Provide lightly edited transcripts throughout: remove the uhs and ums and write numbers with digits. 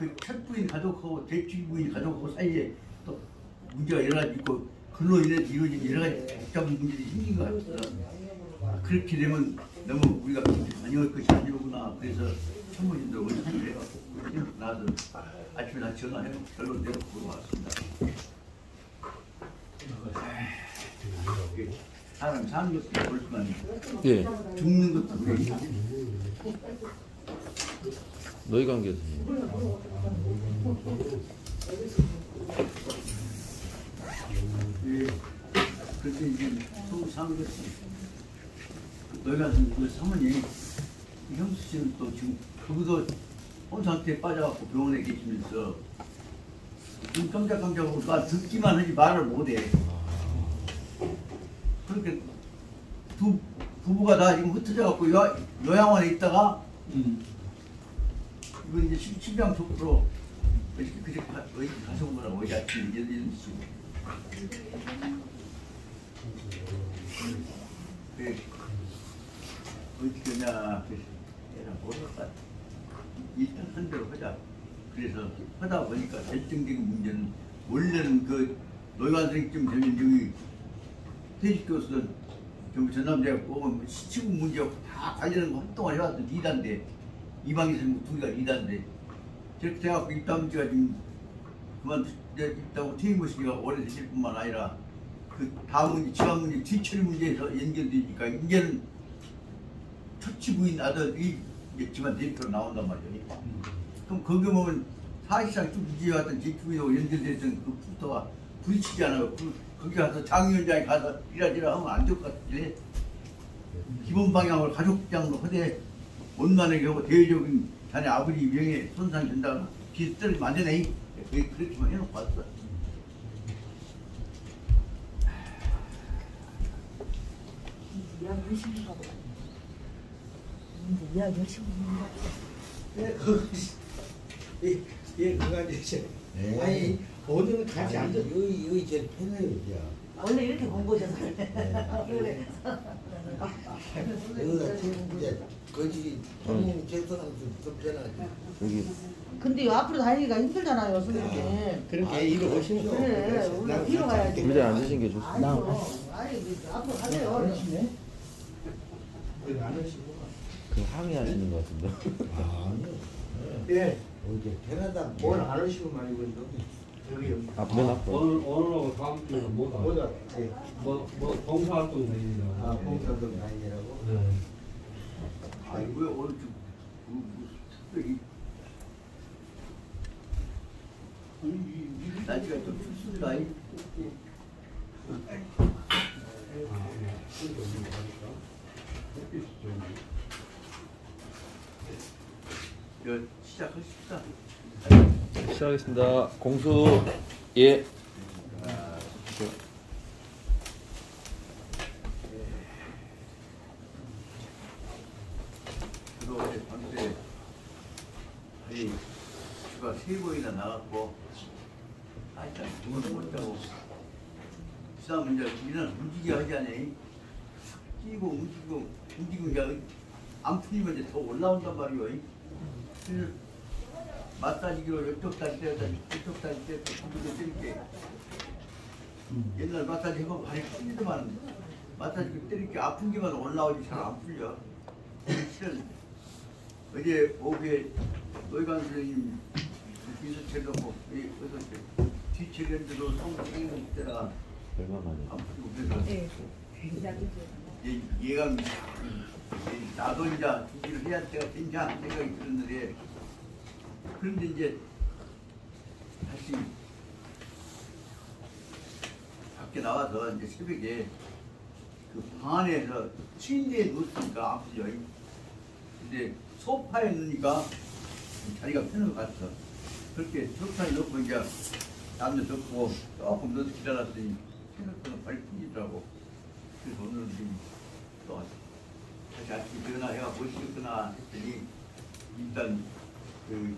그 첫 부인 가족하고 대출 부인 가족하고 사이에 또 문제가 여러 가지 있고 그로 인해 이루어진 여러 가지 복잡한 문제들이 생긴 것 같아요. 그렇게 되면 너무 우리가 다녀올 것이 아니로구나. 그래서 사모님들 어디 한일 해갖고 나도 아침에 나 전화해서 결론 내놓고 왔습니다. 사람 사는 것도 그렇지만 예. 죽는 것도 그래. 너희 관계에서. 예. 그래서 이제 서울 사는 것이 너희가 그 사모님 형수 씨는 또 지금 거기서 온 상태에 빠져갖고 병원에 계시면서 좀 깜짝깜짝하고 나 듣기만 하지 말을 못해. 그렇게 두 부부가 다 지금 흩어져갖고 요양원에 있다가 이거 이제 심장 속으로 그저 가져온 거라고 어제 아침에 이런 식으로. 그래 어떻게 하냐 얘가 모르겠다. 일단 한 대로 하자. 그래서 하다 보니까 결정적인 문제는 원래는 그 노예관생쯤 되면 여기 퇴직교수는 전부 전남대학 보면 시치구 문제하고 다 관련한 거 활동을 해왔던 리더인데 이방에서 두 개가 리더인데 저렇게 돼갖고 입담지가 지금 그만두고 퇴임모시기가 오래되실 뿐만 아니라 그 다음 문제, 지방 문제, 뒤처리 문제에서 연결되니까 이제는 첫치 부인 아들이 이제 집안 대표로 나온단 말이에요. 그럼 거기 보면 사실상 쭉 유지해왔던 제주부인하고 연결됐던 그 부터가 부딪히지 않아요. 거기 가서 장위원장이 가서 이라지라 하면 안 될 것 같은데 기본 방향을 가족장으로 하되 원만하게 하고 대외적인 자네 아버지 명예 손상 된다고 비슷하게 안 되네. 그렇게만 해놓고 왔어. 이야기 열심히 하고 이야기 열심히 하고 예, 그거 이제 아니 오늘은 같이 앉아 여기 제일 편해요, 원래 이렇게 공부하셔서 그래. 여기가 이제 거기 손님 제선하면서 좀 편하지. 여기 근데 앞으로 다니기가 힘들잖아요, 선생님. 그렇게 이리 오시면 그래, 우리 뒤로 가야지. 의자에 앉으신 게 좋습니다. 아니, 앞으로 가세요. 안 하시고. 그 항의하시는 것 같은데. 아니요. 예. 어제 편하다. 오늘 안 오시고 많이 본다. 여기 앞에 놨고. 오늘하고 다음 주는 못 와. 보다. 예. 뭐 봉사활동 다니느라고. 아, 봉사도 다니라고. 네. 아니 왜 오늘 좀 특별히 날씨가 좀 춥습니다. 시작하십시다. 시작하겠습니다. 공수 예. 저도 어제 밤새 휴가 3번이나 나갔고 일단 돈을 못 자고 그다음 이제 우리는 움직여 하지 않니? 뛰고 움직이고 이제 안 풀리면 이제 더 올라온단 말이오. 그래서 마사지기로 이쪽 다리 때렸다 이쪽 다리 때렸다 구부려 때릴게 옛날 마사지 해보면 발이 풀리더만 마사지기 때릴게 아픈 게만 올라오지 잘 안 풀려. 실은 어제 오후에 노희관 선생님 인수체도 뭐 어디서 뒤치는데도 성공했을 때다가 얼마만에? 안 풀리고 그래서 얘가 나도 이제 준비를 해야 할 때가 된지 않은 생각이 들었는데 그런데 이제 다시 밖에 나와서 이제 새벽에 그 방 안에서 침대에 누웠으니까 안 풀려. 근데 소파에 누니까 자리가 편한 것 같아. 그렇게 소파에 넣고 이제 남녀 덮고 조금 더 기다렸더니 생각보다 발이 풀리더라고. 그래서 오늘은 지금 또 다시 아침에 전화해가 보시겠구나 했더니 일단 그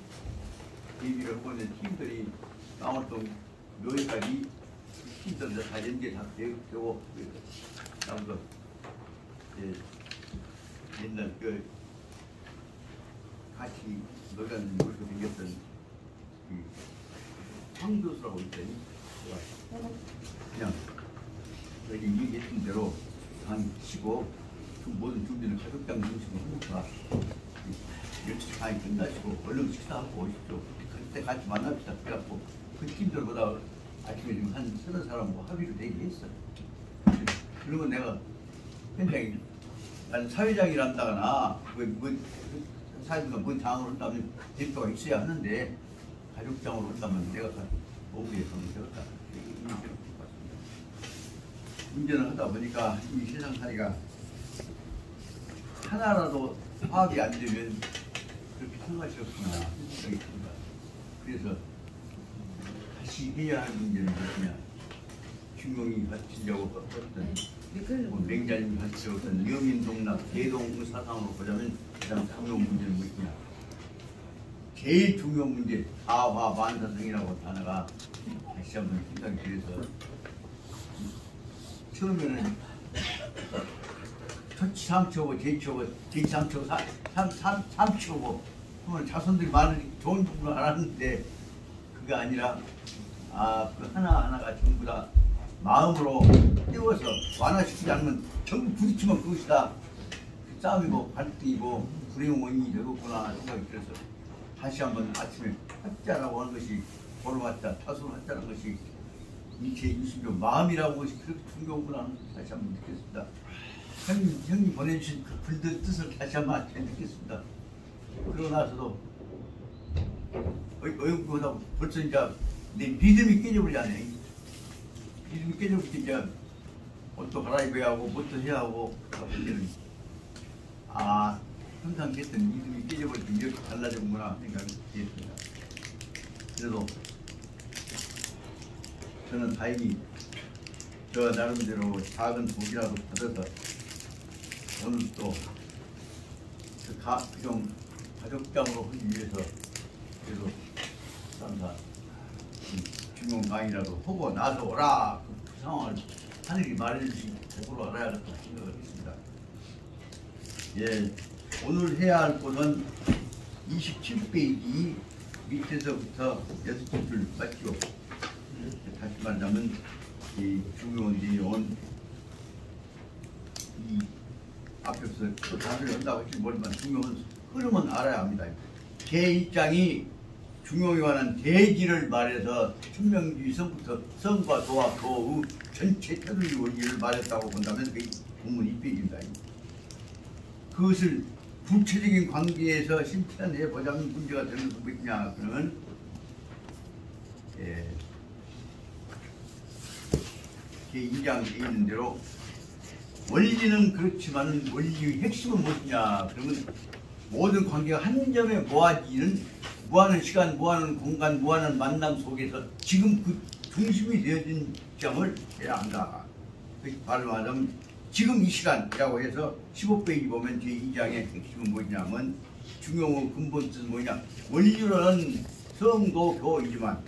얘기를 하고 있는 팀들이 아무튼 묘기까지 팀들도 다 연계 다 되고 아무튼 옛날 그 같이 노래하는 모습이 생겼던 황교수라고 있더니 그냥 여기 얘기했던 대로 당 치고 그 모든 준비를 가족장 중심으로 하니까 12시 반이 끝나시고 얼른 식사하고 오십시오. 그때 같이 만납시다. 그래갖고 그 팀들보다 아침에 지금 한 30사람하고 합의를 얘기했어. 그러면 내가 현장에 난 사회장이란다거나 사회가 뭔 장으로 한다면 대표가 있어야 하는데 가족장으로 한다면 내가 오후에 가면 되겠다. 문제는 하다 보니까 이 세상살이가 하나라도 파악이 안 되면 그렇게 생각이 없구나 생각이 듭니다. 그래서 다시 해야 할 문제는 무엇이냐. 중용이 가르치려고 했던 맹자님이 가르치려고 했던 영인동락 대동 사상으로 보자면 가장 중요한 문제는 무엇이냐. 제일 중요한 문제 다화만사성이라고 단어가 다시 한번 생각이 들어서 처음에는 초치삼초고 제치삼초고 삼초고 그러면 자손들이 많으니 좋은 부분을 알았는데 그게 아니라 그 하나하나가 전부 다 마음으로 띄워서 완화시키지 않으면 전부 부딪히면 그것이다. 싸움이고 갈등이고 불행의 원인이 되겠구나 생각이 들어서 다시 한번 아침에 합자라고 하는 것이 보름합자, 타순합자라는 것이 이체의 유심조 마음이라고 하는 것이 그렇게 중요하구나 다시 한번 느꼈습니다. 형님 보내주신 그 글들 뜻을 다시 한번 아침에 느꼈습니다. 그러고 나서도 어영부하다 벌써 이제 내 믿음이 깨져버리잖아요. 믿음이 깨져버리니까 이제 옷도 갈아입어야 하고 뭣도 해야 하고 그때는 항상 했던 믿음이 깨져버릴 때 이렇게 달라졌구나 생각이 들었습니다. 그래도 저는 다행히 저 나름대로 작은 복이라도 받아서 오늘 또 좀 가족장으로 하기 위해서 그래도 항상 중용 강의라도 하고 나서 오라 그 상황을 하늘이 말해주신 복으로 알아야겠다 생각을 했습니다. 예, 오늘 해야 할 것은 27페이지 밑에서부터 6줄 맞죠. 다시 말하자면 이 중요한지 온 이 앞에서 또 답을 한다고 할지 모르지만 중요한 흐름은 알아야 합니다. 제 입장이 중용에 관한 대지를 말해서 천명주의 성부터 성과 도와 도의 전체 테두리 원리를 말했다고 본다면 그 본문 2페이지입니다. 그것을 구체적인 관계에서 실천해 보자면 문제가 되는 게 뭐냐 그러면 제 2장에 있는 대로 원리는 그렇지만 원리의 핵심은 무엇이냐 그러면 모든 관계가 한 점에 모아지는 무한한 시간, 무한한 공간, 무한한 만남 속에서 지금 그 중심이 되어진 점을 해야 한다. 말하자면 지금 이 시간이라고 해서 15페이지 보면 제 2장의 핵심은 뭐냐면 중용의 근본 뜻은 뭐냐 원리로는 성도 교이지만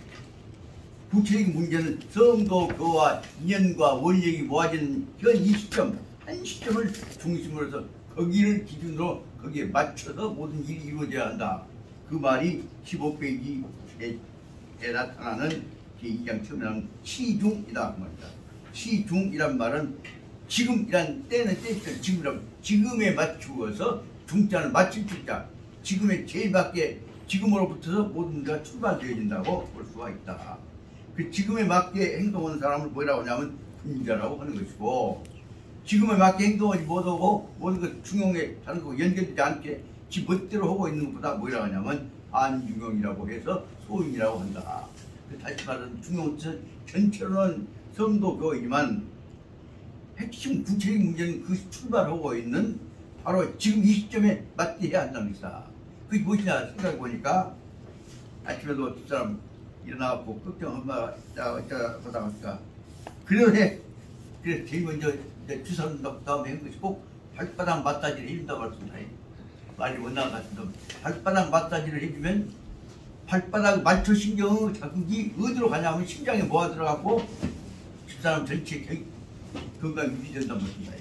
구체적인 문제는 성도 교와 인연과 원력이 모아지는 현 이 시점 한 시점을 중심으로 해서 거기를 기준으로 거기에 맞춰서 모든 일이 이루어져야 한다. 그 말이 15페이지에 나타나는 제2장 처음에 나오는 시중이다 그 말이다. 시중이란 말은 지금이란 때는 때죠. 지금에 맞추어서 중자를 맞출 줄자 지금에 제일 맞게 지금으로부터 모든 문제가 출발되어진다고 볼 수가 있다. 그 지금에 맞게 행동하는 사람을 뭐라고 하냐면 분자라고 하는 것이고 지금에 맞게 행동하지 못하고 모든 것 중용에 다른 거 연결되지 않게 지 멋대로 하고 있는 것보다 뭐라고 하냐면 안중용이라고 해서 소인이라고 한다. 다시 말하면 중용 전체로는 성도교이지만 핵심 구체적인 문제는 그 출발하고 있는 바로 지금 이 시점에 맞게 해야 한다는 것이다. 그게 무엇이냐 생각해 보니까 아침에도 뒷사람 일어나갖고 걱정 엄마가 어쩌다 보니까 그래서 제일 먼저 주선 다음에 한 것이 꼭 발바닥 마사지를 해준다고 했습니다. 말이 원나가 같은데 발바닥 마사지를 해주면 발바닥 말초신경 자극이 어디로 가냐면 심장에 모아 들어가고 집사람 전체 건강이 유지된다는 것입니다.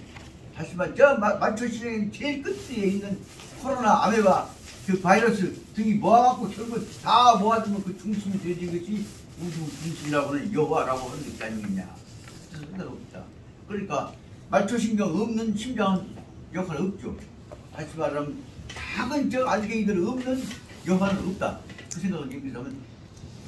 다시 말해 저 말초신경이 제일 끝에 있는 코로나 아메바 그 바이러스 등이 모아갖고 결국 다 모아주면 그 중심이 되어진 것이 우주 중심이라고는 여호와라고 하는 것이 아니겠냐. 생각 없다. 그러니까 말초신경 없는 심장은 역할 없죠. 다시 말하면 작은 저 알갱이들 없는 여호와는 없다. 그 생각을 여기서 하면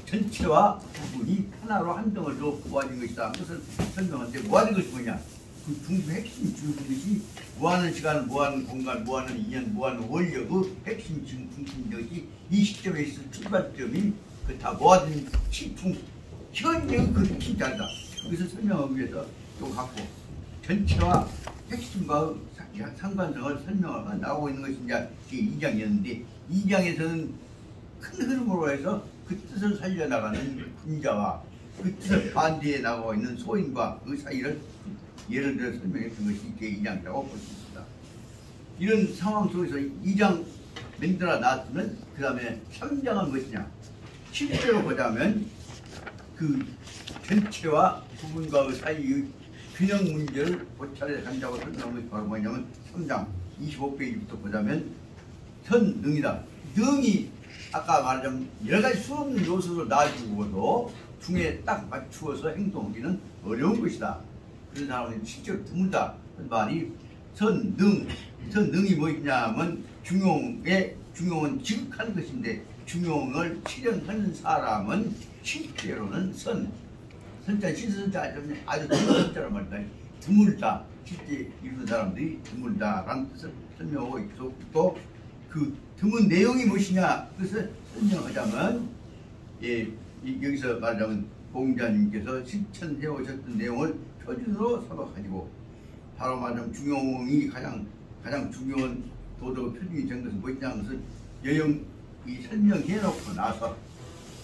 전체와 부분이 하나로 한 덩어리로 모아진 것이다. 그것을 설명하는데 모아진 것이 뭐냐? 그 중심 핵심 중심 것이 모아는 시간, 모아는 공간, 모아는 인연, 모아는 원력의 핵심 중심 것이 이 시점에 있을 출발점인 그 다 모아진 시중 현재의 그 진짜다. 그것을 설명하기 위해서 또 갖고 전체와 핵심과 상관성을 설명하고 나오고 있는 것이 이제 2장이었는데 2장에서는 큰 흐름으로 해서 그 뜻을 살려나가는 분자와 그 뜻을 반대에 나가고 있는 소인과 그 사이를 예를 들어 설명했던 것이 제2장이라고 볼 수 있습니다. 이런 상황 속에서 2장 만들어 놨으면 그 다음에 3장은 무엇이냐? 실제로 보자면 그 전체와 부분과 그 사이의 균형 문제를 고찰해 간다고 설명한 것이 바로 뭐냐면 3장 25페이지부터 보자면 선능이다. 능이 아까 말하자면 여러 가지 수없는 요소를 놔주고도 중에 딱 맞추어서 행동하기는 어려운 것이다. 그런 사람은 실제로 드물다. 그 말이 선능이 뭐냐면 중용은 지극한 것인데 중용을 실현하는 사람은 실제로는 선자 신선자 아주 드문 선자란 말이다. 드물다. 실제 이루는 사람들이 드물다라는 뜻을 설명하고 있고 또 그 드문 내용이 무엇이냐 그것을 설명하자면 여기서 말하자면 공자님께서 실천해 오셨던 내용을 표준으로 삼아가지고 바로 말하자면 중용이 가장 중요한 도덕의 표준이 된 것은 무엇이냐는 것을 여영이 설명해 놓고 나서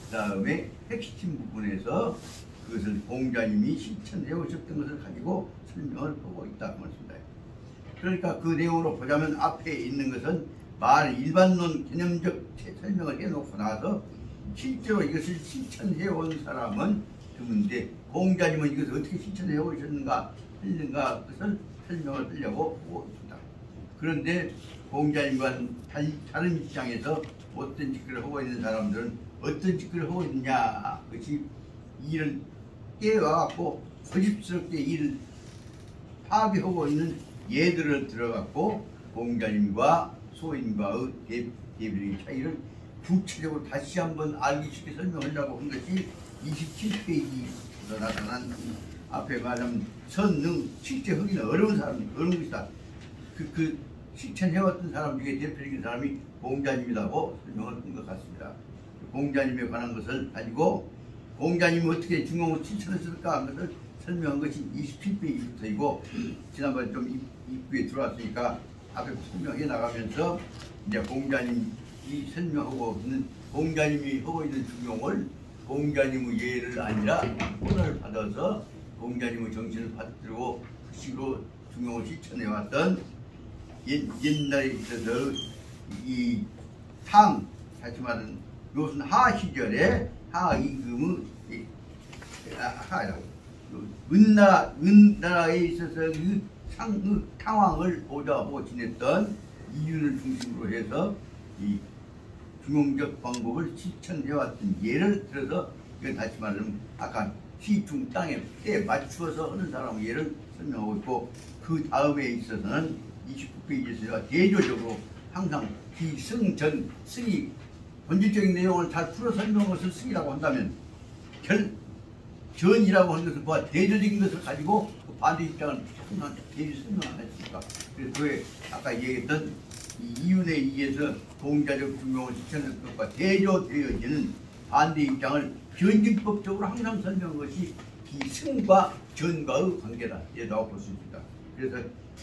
그 다음에 핵심 부분에서 그것을 공자님이 실천해 오셨던 것을 가지고 설명을 하고 있다고 말씀입니다. 그러니까 그 내용으로 보자면 앞에 있는 것은 말 일반론 개념적 설명을 해놓고 나서 실제로 이것을 실천해 온 사람은 드문데 공자님은 이것을 어떻게 실천해 오셨는가 그것을 설명을 하려고 하고 있습니다. 그런데 공자님과는 다른 입장에서 어떤 짓을 하고 있는 사람들은 어떤 짓을 하고 있느냐 그것이 일을 깨워갖고 고집스럽게 일을 파괴하고 있는 예들을 들어갖고 공자님과 소인과의 대비의 차이를 구체적으로 다시 한번 알기 쉽게 설명하려고 한 것이 27페이지에서 나타난 앞에 말하면 선능 실제 하기는 어려운 것이다. 그 실천해왔던 사람 중에 대표적인 사람이 공자님이라고 설명을 한 것 같습니다. 공자님에 관한 것을 가지고 공자님이 어떻게 중용을 실천했을까 하는 것을 설명한 것이 27페이지부터이고 지난번에 좀 입구에 들어왔으니까 앞에 설명해 나가면서 이제 공자님이 설명하고 있는 공자님이 하고 있는 중용을 공자님의 예를 아니라 혼을 받아서 공자님의 정신을 받들고 그 식으로 중용을 실천해 왔던 옛날에 있어서 이 다시 말하는 요슨 하 시절에 하 임금의 은나라에 있어서 그 탕왕을 보좌하고 지냈던 이윤을 중심으로 해서 이 중용적 방법을 실천해왔던 예를 들어서 이건 다시 말하면 아까 시중 땅에 때에 맞추어서 하는 사람의 예를 설명하고 있고 그 다음에 있어서는 29페이지에서 대조적으로 항상 기승전 승이 본질적인 내용을 잘 풀어 설명한 것을 승이라고 한다면 전이라고 하는 것을 보아 대조적인 것을 가지고 그 반대 입장을 대비 설명 안 했습니까? 그래서 그에 아까 얘기했던 이윤에 의해서 공자적 중용을 실천하는 것과 대조되어지는 반대 입장을 변증법적으로 항상 설명한 것이 기승과 전과의 관계다. 이라고 볼 수 있습니다. 그래서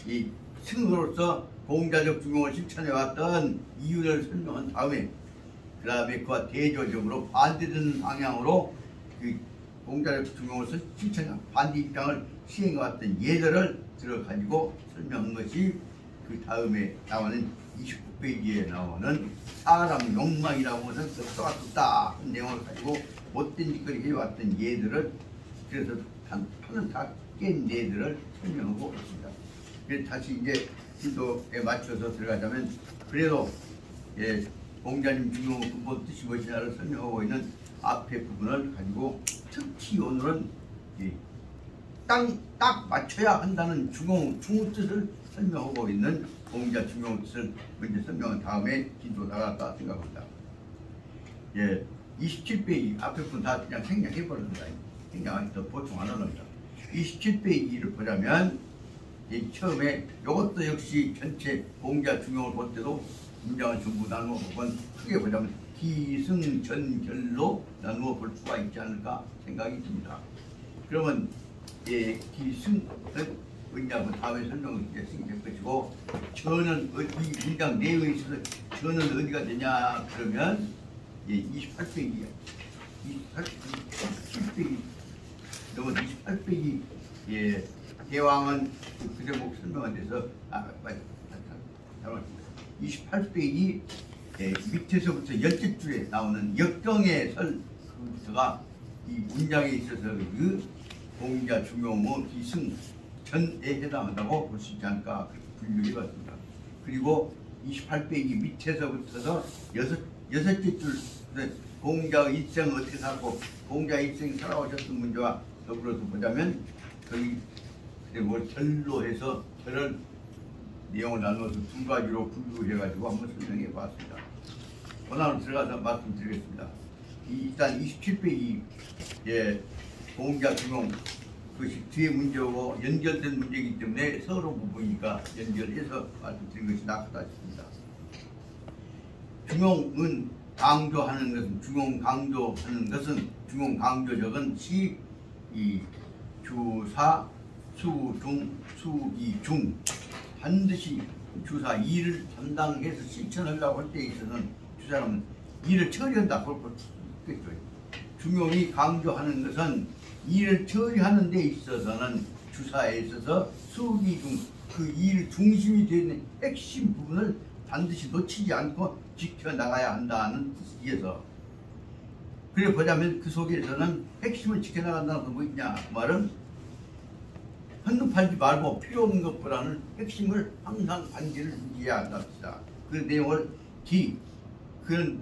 이 승으로서 공자적 중용을 실천해왔던 이윤을 설명한 다음에 그 다음에 그와 대조적으로 반대되는 방향으로 그 공자적 중용을 실천한 반대 입장을 시행해왔던 예들을 들어가지고 설명한 것이 그 다음에 나오는 29페이지에 나오는 사람 욕망이라고 하는 똑같다 그 내용을 가지고 못된 짓거리 해왔던 예들을 그래서 판은 다 깬 예들을 설명하고 있습니다. 그래서 다시 이제 진도에 맞춰서 들어가자면 그래도 공자님 중용 근본 뜻이 무엇이냐를 설명하고 있는 앞에 부분을 가지고 특히 오늘은 딱 맞춰야 한다는 중요 뜻을 설명하고 있는 공자 중요 뜻을 먼저 설명한 다음에 뒤로 나갈까 생각합니다. 27페이지 앞에 부분 다 그냥 생략해버립니다. 생략하기 더 보충 안 합니다. 27페이지를 보자면 처음에 이것도 역시 전체 공자 중용을 볼 때도 문장을 전부 나누어 보면 크게 보자면 기승전결로 나누어 볼 수가 있지 않을까 생각이 듭니다. 그러면 기승은 뭐냐고 다음에 설명을 드릴 것이고 저는 이 문장 내용에 있어서 저는 어디가 되냐 그러면 28페이지야. 27페이지 넘어 28페이지 대왕은 그 제목 설명한 데서 잘못했습니다. 28페이지 밑에서부터 10줄에 나오는 역경의 설부터가 이 문장에 있어서 그 공자 중용의 기승 전에 해당한다고 볼 수 있지 않을까 분류해봤습니다. 그리고 28페이지 밑에서부터서 여섯째 줄 공자의 일생을 어떻게 살고 공자의 일생이 살아오셨던 문제와 더불어서 보자면 거기 뭐 절로 해서 절을 내용을 나누어서 두 가지로 분류해가지고 한번 설명해 봤습니다. 오늘 들어가서 말씀드리겠습니다. 일단 27페이지 공자 중용 그것이 뒤에 문제고 연결된 문제이기 때문에 서로 부분이니까 연결해서 말씀드린 것이 낫다 싶습니다. 중용은 강조하는 것은 중용 강조적은 시, 주사, 수중, 수이중 반드시 주사 일을 담당해서 실천하려고 할 때 있어서는 주사는 일을 처리한다 그걸 볼 수 있겠죠. 중용이 강조하는 것은 일을 처리하는 데 있어서는 주사에 있어서 수기중 그 일 중심이 되는 핵심 부분을 반드시 놓치지 않고 지켜나가야 한다는 뜻이어서 그래 보자면 그 속에서는 핵심을 지켜나간다는 건 뭐있냐 그 말은 한눈 팔지 말고 필요 없는 것보다는 핵심을 항상 관계를 유지해야 한답니다. 그 내용을 그건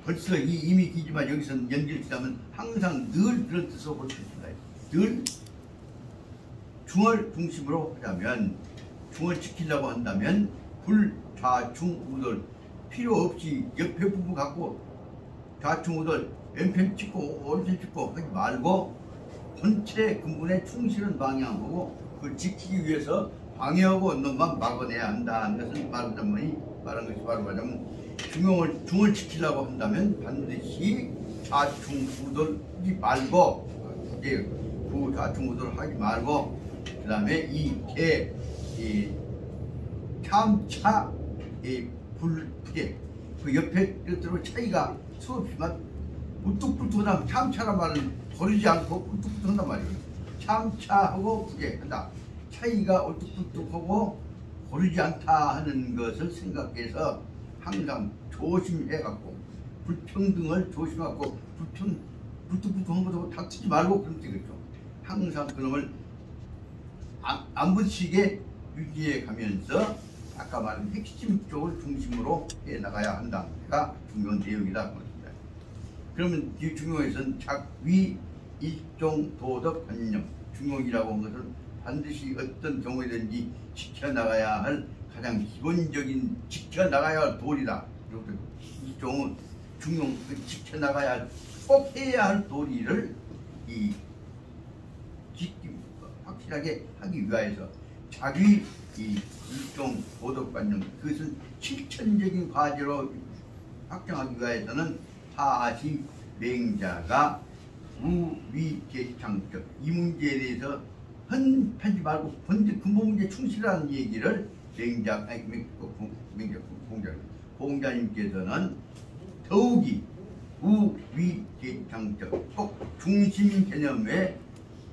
벌써 이미 기지만 여기서 연결시키면 항상 늘 그런 뜻으로 볼 수 있습니다. 늘 중을 중심으로 하자면 중을 지키려고 한다면 불좌중우돌 필요 없이 옆에 부분 갖고 좌충우돌 왼편 찍고 오른편 찍고 하지 말고 전체 근본에 충실한 방향하고 그걸 지키기 위해서 방해하고 놈만 막아내야 한다는 것을 말한 것이 바로 말하자면 중을 지키려고 한다면 반드시 좌충우돌 하지 말고 부좌충우돌 하지 말고 그 다음에 참차 불푸게 그 옆에 뜻으로 차이가 수없이만 우뚝불뚝하다 참차란 말은 버리지 않고 우뚝불뚝한단 말이에요. 참차하고 부게 한다. 차이가 우뚝불뚝하고 버리지 않다 하는 것을 생각해서 항상 조심해갖고 불평등을 조심하고 불뚝불뚝한 것도 닥치지 말고 그런 되겠죠. 항상 그놈을 안 붙이게 유지해 가면서 아까 말한 핵심 쪽을 중심으로 해 나가야 한다가 중요한 내용이다. 그러면 이 중용에서는 작위 일종 도덕 관념 중용이라고 한 것은 반드시 어떤 경우에든지 지켜나가야 할 가장 기본적인 지켜나가야 할 도리다. 일종은 중용 지켜나가야 할 꼭 해야 할 도리를 확실하게 하기 위하여서 자기 일종 도덕관념 그것을 실천적인 과제로 확정하기 위하여서는 하시 맹자가 우위계창적 이 문제에 대해서 헌하지 말고 근본 문제 충실하는 얘기를 공자님께서는 더욱이 우위계창적 꼭 중심 개념에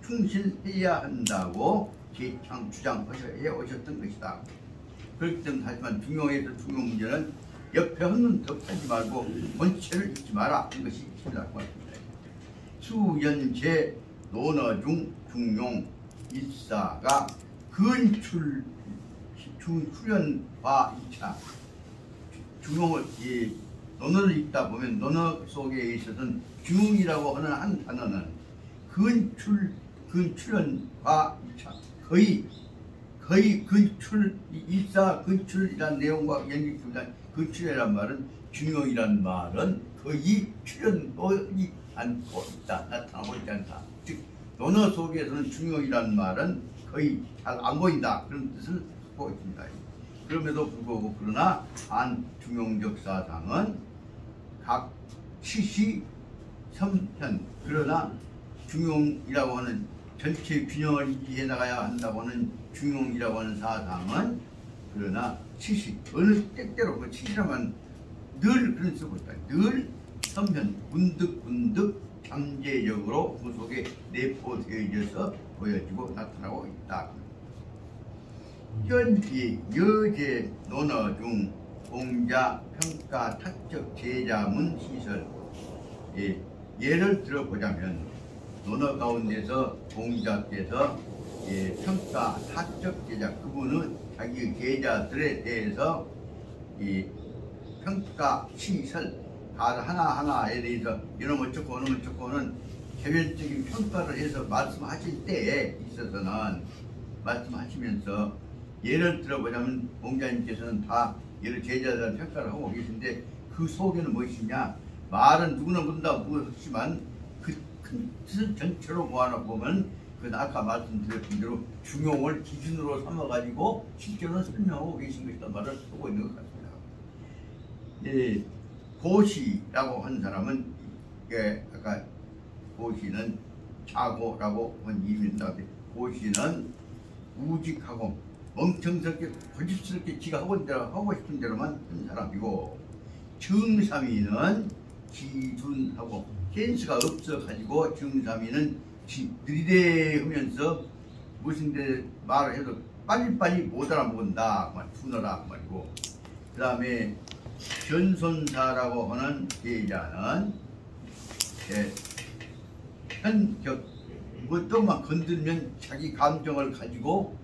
충실해야 한다고 계창 주장해 오셨던 것이다. 그렇기 때문에 하지만 중용에서 중용 문제는 옆에 한눈 더 팔지 말고 본체를 잊지 마라 하는 것이 있습니다. 수연제 논어중 중용 일사가 근출현과 2차 중용을 논어를 읽다 보면 논어 속에 있어서는 중이라고 하는 한 단어는 근출현과 거의 근출 일사 근출이라는 내용과 연결됩니다. 근출이란 말은 중용이라는 말은 거의 출현하지 않고 있다. 나타나고 있지 않다. 즉 논어 속에서는 중용이라는 말은 거의 잘 안 보인다. 그런 뜻을 갖고 있습니다. 그럼에도 불구하고 그러나 안중용적 사상은 각 시시 삼현 그러나 중용이라고 하는 전체 균형을 유지해 나가야 한다고 하는 중용이라고 하는 사상은 그러나 시시 어느 때때로 그 시시라면 늘 그런 쓰고 있다. 늘 삼현 군득군득 잠재적으로 그 속에 내포되어져서 보여지고 나타나고 있다. 현재 여제 논어 중 공자 평가 타적 제자문 시설 예를 들어보자면 논어 가운데서 공자께서 평가 타적 제자 그분은 자기 제자들에 대해서 평가 시설 하나하나에 대해서 이놈 어쩌고 이놈 어쩌고는 개별적인 평가를 해서 말씀하실 때에 있어서는 말씀하시면서 예를 들어보자면 공자님께서는 다 예를 제자들 평가를 하고 계신데 그 속에는 무엇이냐 말은 누구나 본다 무엇이지만 그 큰 뜻을 전체로 모아놓으면 그 아까 말씀드렸던 대로 중용을 기준으로 삼아가지고 실제로는 설명하고 계신 것이란 말을 하고 있는 것 같습니다. 고시라고 한 사람은 아까 고시는 자고라고 한 이유인데 고시는 우직하고 멍청스럽게 고집스럽게 지가 하고 싶은 대로만 하는 사람이고 정삼위는 기둔하고 센스가 없어가지고 정삼위는 느리대 하면서 무슨 데 말을 해도 빨리빨리 못 알아먹는다 푸너라 말이고 그 다음에 견손사라고 하는 제자는 현격 무엇도만 건들면 자기 감정을 가지고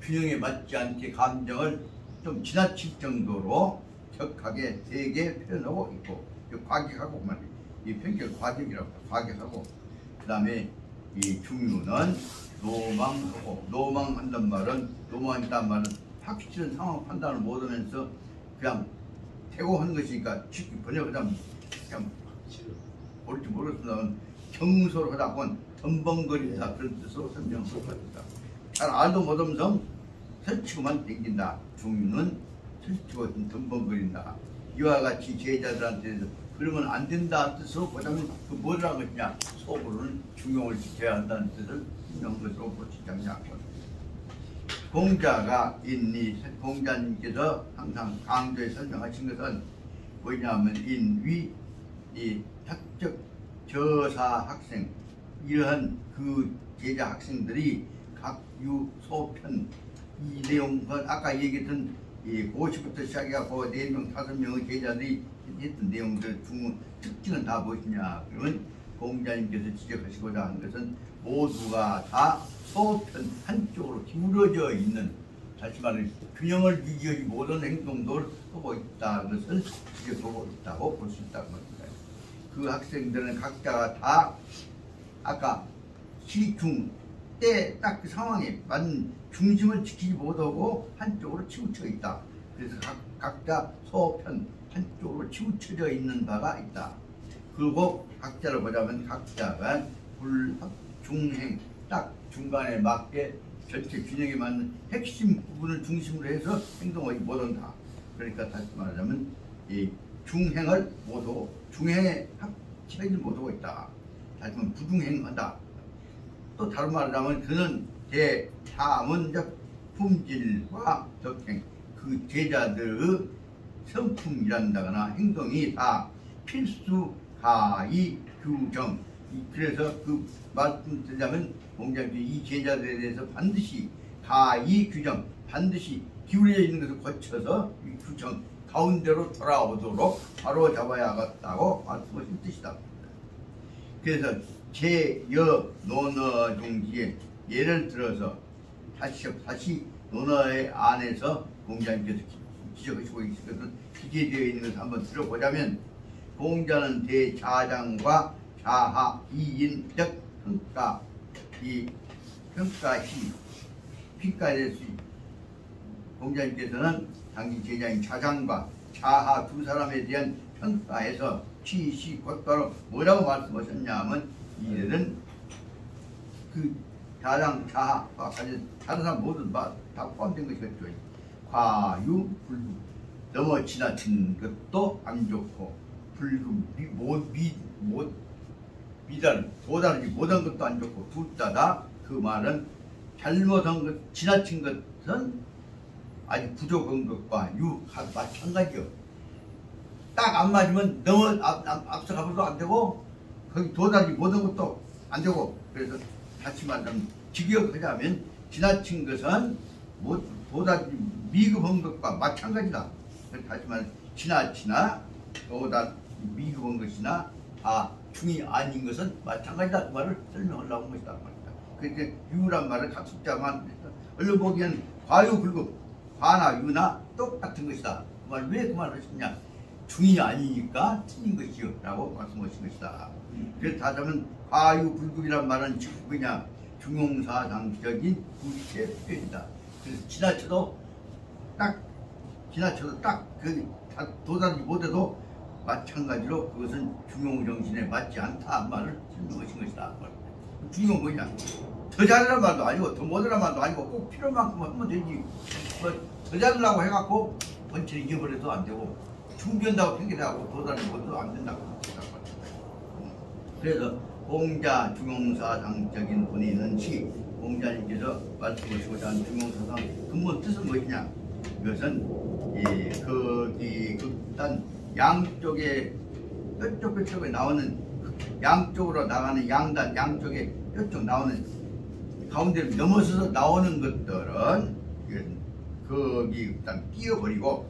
균형에 맞지 않게 감정을 좀 지나칠 정도로 격하게 세게 표현하고 있고 과격하고 말이에요. 이 편견 과격이라고 과격하고 그 다음에 이 중유는 노망한단 말은 노망한다는 말은 확실한 상황 판단을 못하면서 그냥 대고 하는 것이니까 쉽게 번역하자면 그냥 모를지 모르겠지만 경솔 하다 보면 덤벙거린다 그런 뜻으로 설명을 하고 있다. 잘 알도 못하면서 설치고만 댕긴다. 중유는 설치고 덤벙거린다. 이와 같이 제자들한테 그러면 안 된다 뜻으로 보자면 그 뭐라는 것이냐 속으로는 중용을 지켜야 한다는 뜻을 설명한 것으로 볼 수 있습니다. 공자님께서 항상 강조에 설명하신 것은 뭐냐면 인위 이 학적 저사 학생 이러한 그 제자 학생들이 각유 소편 이 내용은 아까 얘기했던 이 고시부터 시작해갖고 4명 5명의 제자들이 했던 내용들 중 특징은 다 무엇이냐 그러면 공자님께서 지적하시고자 하는 것은 모두가 다 소편 한쪽으로 기울어져 있는 다시 말해 균형을 유지하지 못하는 행동들을 하고 있다는 것을 지적하고 있다고 볼 수 있다고 합니다. 그 학생들은 각자가 다 아까 시중 때 딱 그 상황에 맞는 중심을 지키지 못하고 한쪽으로 치우쳐 있다. 그래서 각자 소편 한쪽으로 치우쳐져 있는 바가 있다. 그리고 각자를 보자면 각자가 불합 중행 딱 중간에 맞게 전체 균형에 맞는 핵심 부분을 중심으로 해서 행동하지 못한다. 그러니까 다시 말하자면 이 중행을 못하고 중행에 합치지 못하고 있다. 다시 말하면 부중행한다. 또 다른 말을 하면 그는 대사문적 품질과 덕행 그 제자들의 성품이란다거나 행동이 다 필수 가이 규정 그래서 그 말씀드리자면 공자님이 이 제자들에 대해서 반드시 가이 규정 반드시 기울여 있는 것을 거쳐서 이 규정 가운데로 돌아오도록 바로 잡아야겠다고 말씀하신 뜻이다. 그래서 제여 논어 중지에 예를 들어서 다시 논어의 안에서 공자님께서 지적하시고 있을 것은 기재되어 있는 것을 한번 들어보자면 공자는 대자장과 자하 이인적 평가 이 평가시 평가에 대해서 공자님께서는 당시 제자인 자장과 자하 두 사람에 대한 평가에서 시시 곧바로 뭐라고 말씀하셨냐 하면 이들은 그 자장 자하와 가진 다른 사람 모두 다 포함된 것이겠죠. 과유 불구 너무 지나친 것도 안 좋고 불구 도다르지 못한 것도 안 좋고 둘 다 그 말은 잘못한 것 지나친 것은 아주 부족한 것과 유하 마찬가지요. 딱 안 맞으면 너무 앞서가면도 안 되고 거기 도다르지 못한 것도 안 되고 그래서 다시 말하면 직역하자면 지나친 것은 도다르지 미흡한 것과 마찬가지다. 다시 말하면 지나치나 도다 미흡한 것이나 중이 아닌 것은 마찬가지다. 그 말을 설명하려고 한 것이다. 그러니까 유란 말을 각숫자만 얼른 보기엔 과유 불급 과나 유나 똑같은 것이다. 그 말 왜 그 말을 하셨냐? 중이 아니니까 틀린 것이요 라고 말씀하신 것이다. 그래서 다시 하면 과유 불급이란 말은 즉 그냥 중용사상적인 구체 표현이다. 그래서 지나쳐도 딱 그 도달하지 못해도 마찬가지로 그것은 중용정신에 맞지 않다 말을 설명하신 것이다. 중용은 뭐냐? 더 잘하란 말도 아니고 더 못하란 말도 아니고 꼭 필요만큼 하면 되지. 더 잘하려고 해갖고 번째를 잊어버려도 안 되고 준비한다고 핑계대고 도달하지 못해도 안 된다고. 그래서 공자 중용사상적인 본의는 시 공자님께서 말씀하시고자 하는 중용사상 근본 뜻은 무엇이냐? 이것은 거기 극단 양쪽에 뼈쪽에 나오는 양쪽으로 나가는 양단 양쪽에 뼈쪽 나오는 가운데를 넘어서서 나오는 것들은 거기 일단 끼어버리고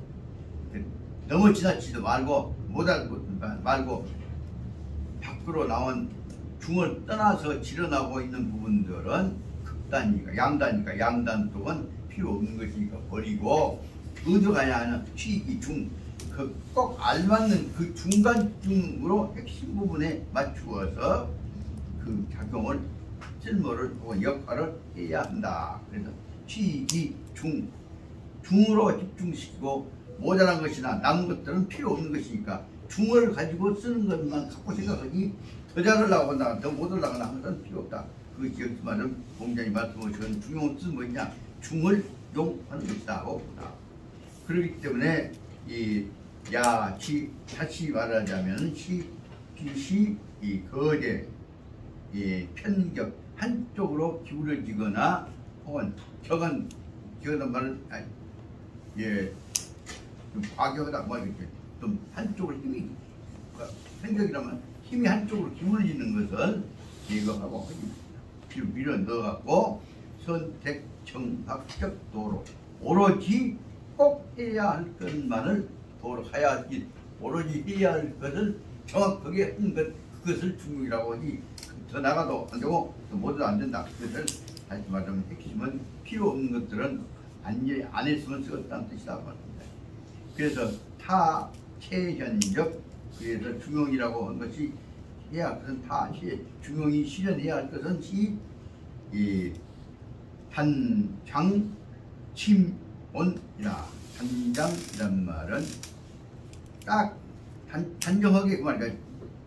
너무 지나치지도 말고 못할 것 말고 밖으로 나온 중을 떠나서 질어나고 있는 부분들은 극단이니까 양단 쪽은 필요 없는 것이니까 버리고 어디로 가냐 하면 취기 중 꼭 알맞는 그 중간중으로 핵심 부분에 맞추어서 그 작용을 쓸모를 혹은 역할을 해야 한다. 그래서 취기 중으로 집중시키고 모자란 것이나 남은 것들은 필요 없는 것이니까 중을 가지고 쓰는 것만 갖고 생각하기 더 잘하려고 한다 더 못하려고 하는 것은 필요 없다. 그것이 여기서 말하는 공자님 말씀하신 중용은 뜻은 뭐냐? 중을 용하는 것이다 하고 보다. 그렇기 때문에 다시 말하자면 이 거대 편격 한쪽으로 기울어지거나 혹은 저건 말은 좀 과격하다 뭐 이렇게 좀 한쪽으로 힘이 편격이라면 힘이 한쪽으로 기울어지는 것은 제거하고 뒤로 밀어 넣어갖고 선택정학적 도로 오로지 꼭 해야 할 것만을 도로 해야지 오로지 해야 할 것을 정확하게 하는 것 그것을 중용이라고 하지 더 나가도 안 되고 또 모두 안 된다. 그것을 다시 말하면 핵심은 필요 없는 것들은 안 했으면 쓰겠다는 뜻이다 말입니다. 그래서 타체현적 그래서 중용이라고 한 것이 해야 할 것은 중용이 실현해야 할 것은 단장 침온이라 단장이란 말은 딱 단정하게 그 말이야.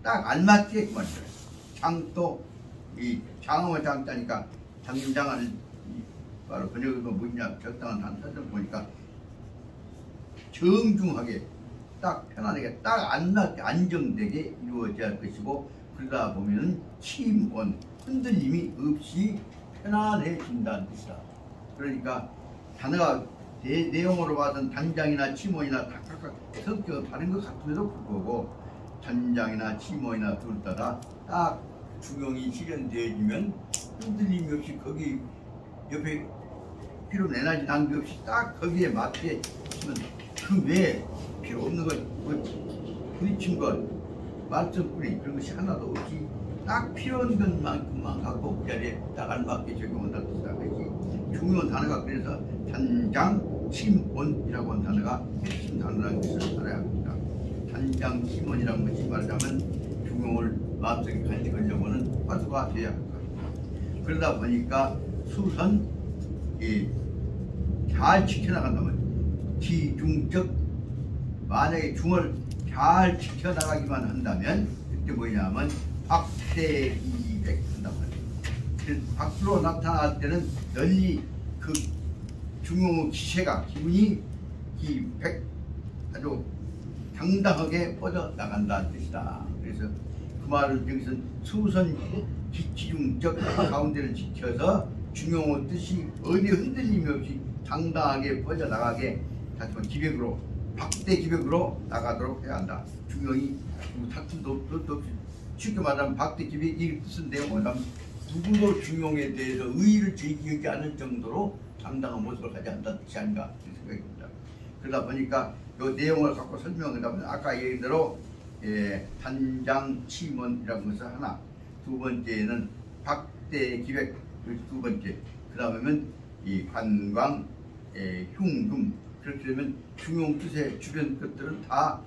딱 알맞게 그 말이야. 장도 장어와 장자니까 장장을 바로 번역으로 뭐냐 적당한 단서를 보니까 정중하게 딱 편안하게 딱 알맞게 안정되게 이루어져야 할 것이고 그러다 보면은 침온 흔들림이 없이 편안해진다는 뜻이다. 그러니까 단어가 내용으로 봐서는 단장이나 침원이나 다 각각 성격은 다른 것 같음에도 불구하고 단장이나 침원이나 둘 다 딱 중용이 실현되어지면 흔들림이 없이 거기 옆에 필요 내나지 낭비 없이 딱 거기에 맞게 하면 그 외에 필요 없는 것, 부딪힌 것, 말썽뿌리 그런 것이 하나도 없이 딱 필요한 것만큼만 갖고 그 자리에 딱 알맞게 적용한다는 뜻이다. 중요한 단어가 그래서 단장, 침원이라고 하는 단어가 핵심 단어라는 것을 알아야 합니다. 단장 침원이라는 것이 말하자면 중용을 마음속에 간직하려고 하는 화두가 되어야 합니다. 그러다 보니까 수선 잘 지켜나간다면 지중적 만약에 중을 잘 지켜나가기만 한다면 그때 뭐냐면 박대이백 한단 말이에요. 밖으로 나타날 때는 널리 그 중용의 기세가 기운이 기백 아주 당당하게 뻗어나간다는 뜻이다. 그래서 그 말을 여기서 수선 지중적 가운데를 지켜서 중용의 뜻이 어디 흔들림이 없이 당당하게 뻗어나가게 다시 말해 기백으로 박대 기백으로 나가도록 해야 한다. 중용이 다툼도 없이 쉽게 말하면 박대 기백이 뜻은 내용은 누구도 중용에 대해서 의의를 제기하지 않을 정도로 당당한 모습을 가져야 한다는 뜻이 아닌가 생각입니다. 그러다 보니까 이 내용을 갖고 설명하다 보면 아까 얘기대로 단장 침원이라는 것을 하나, 두 번째는 박대 기백 두 번째, 그 다음에는 이 관광 흉금. 그렇게 되면 중용 뜻의 주변 것들은 다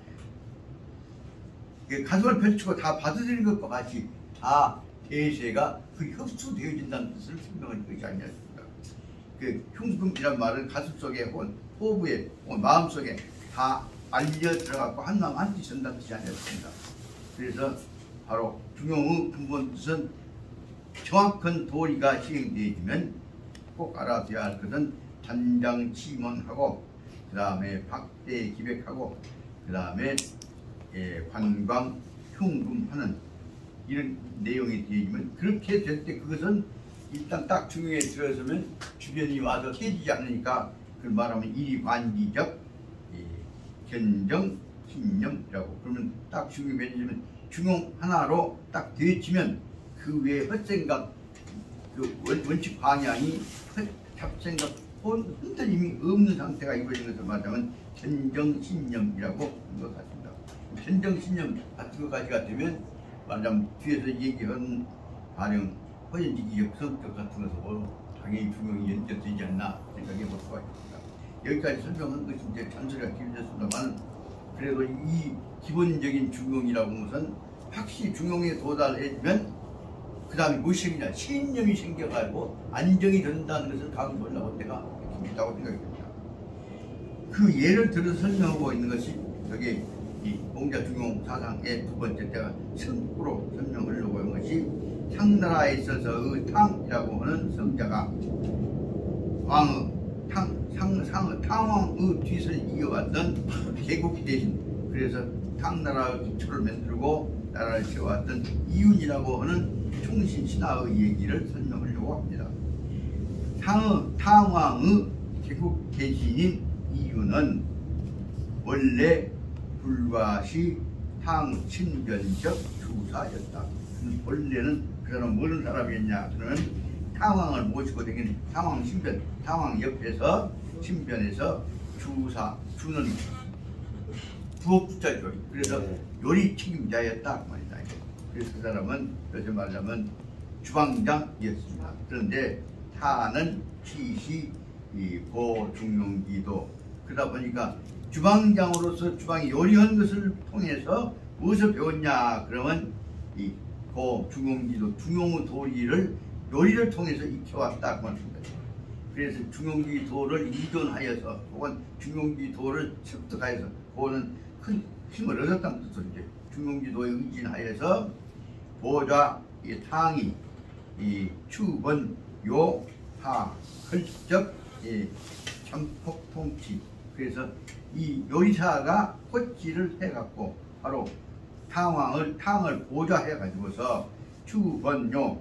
가슴을 펼치고 다 받아들이는 것과 같이 다 대세가 그 흡수되어진다는 뜻을 설명하는 것이 아니었습니까? 그 흉금이란 말은 가슴 속에 혹은 호부에 혹은 마음 속에 다 알려 들어가고 한 마음 한 뜻이 된다는 뜻이 아니었습니다. 그래서 바로 중용의 근본 뜻은 정확한 도리가 시행되어지면 꼭 알아둬야 할 것은 단장 침원하고 그 다음에 박대 기백하고 그 다음에 관광 흉금하는 이런 내용이 되어지면 그렇게 될 때 그것은 일단 딱 중용에 들어서면 주변이 와서 깨지지 않으니까 그 말하면 일관지적 견정 신념이라고 그러면 딱 중용이 맺어지면 중용 하나로 딱 되어지면 그 외에 헛생각 그 원칙 방향이 잡생각 흔들림이 없는 상태가 이루어지는 것을 말하면 견정신념이라고 하는 것 같습니다. 견정신념 같은 것 가지가 되면 말하자면 뒤에서 얘기한 가령 허연지기 역성적 같은 것으로 당연히 중용이 연결되지 않나 생각해 볼 수가 있습니다. 여기까지 설명한 것이 이제 잔소리가 길어졌습니다만 그래도 이 기본적인 중용이라고 하는 것은 확실히 중용에 도달해지면 그 다음에 무엇이냐 신념이 생겨가지고 안정이 된다는 것을 강조하려고 내가 있다고 생각합니다. 그 예를 들어서 설명하고 있는 것이 여기 이 공자 중용 사상의 두 번째 때가 성구로 설명하려고 한 것이 상나라에 있어서 탕이라고 하는 성자가 왕의 탕왕의 뒤를 이어왔던 개국이 대신 그래서 탕나라의 기초를 만들고 나라를 세워왔던 이윤이라고 하는 충신 신하의 얘기를 설명하려고 합니다. 탕왕의 개국 대신인 이윤은 원래 불과시 탕신변적 주사였다. 원래는 그 사람은 어느 사람이었냐? 그러면 탕왕을 모시고 다니는 탕왕 신변, 탕왕 옆에서 신변에서 주는 부업자죠. 그래서 요리 책임자였다 그 말이다. 그래서 그 사람은 요즘 말하자면 주방장이었습니다. 그런데 타는 취시 고중용기도 그러다 보니까 주방장으로서 주방이 요리한 것을 통해서 무엇을 배웠냐? 그러면 이 고중용기도 중용의 도리를 요리를 통해서 익혀왔다 그 말입니다. 그래서 중용기도를 이전하여서 혹은 중용기도를 습득하여서 그거는 큰 힘을 얻었다는 뜻으로 이제 중용기도에 의진하여서 보좌 이 탕이 이 추번 요하 헐적 이 참폭통치 그래서 이 요리사가 호치를 해갖고 바로 탕을 보좌해 가지고서 추번요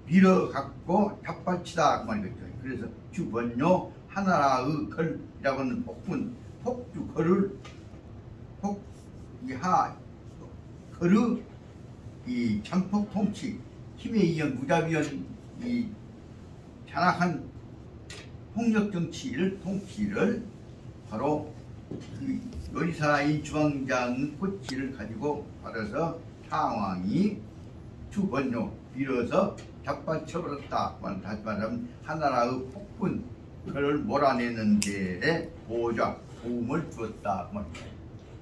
밀어갖고 잡받치다 그 말이겠죠. 그래서 주번요 하나라의 걸이라고 하는 폭분 폭주 걸을 걸의 이 참폭통치 힘에 의한 무자비한 이 잔악한 폭력정치를 통치를 바로 그 요리사인 주방장 호치를 가지고 받아서 탕왕이 주번요 빌어서 잡아쳐버렸다. 다시 말하면 하나라의 폭군 그를 몰아내는 데에 보좌 도움을 주었다.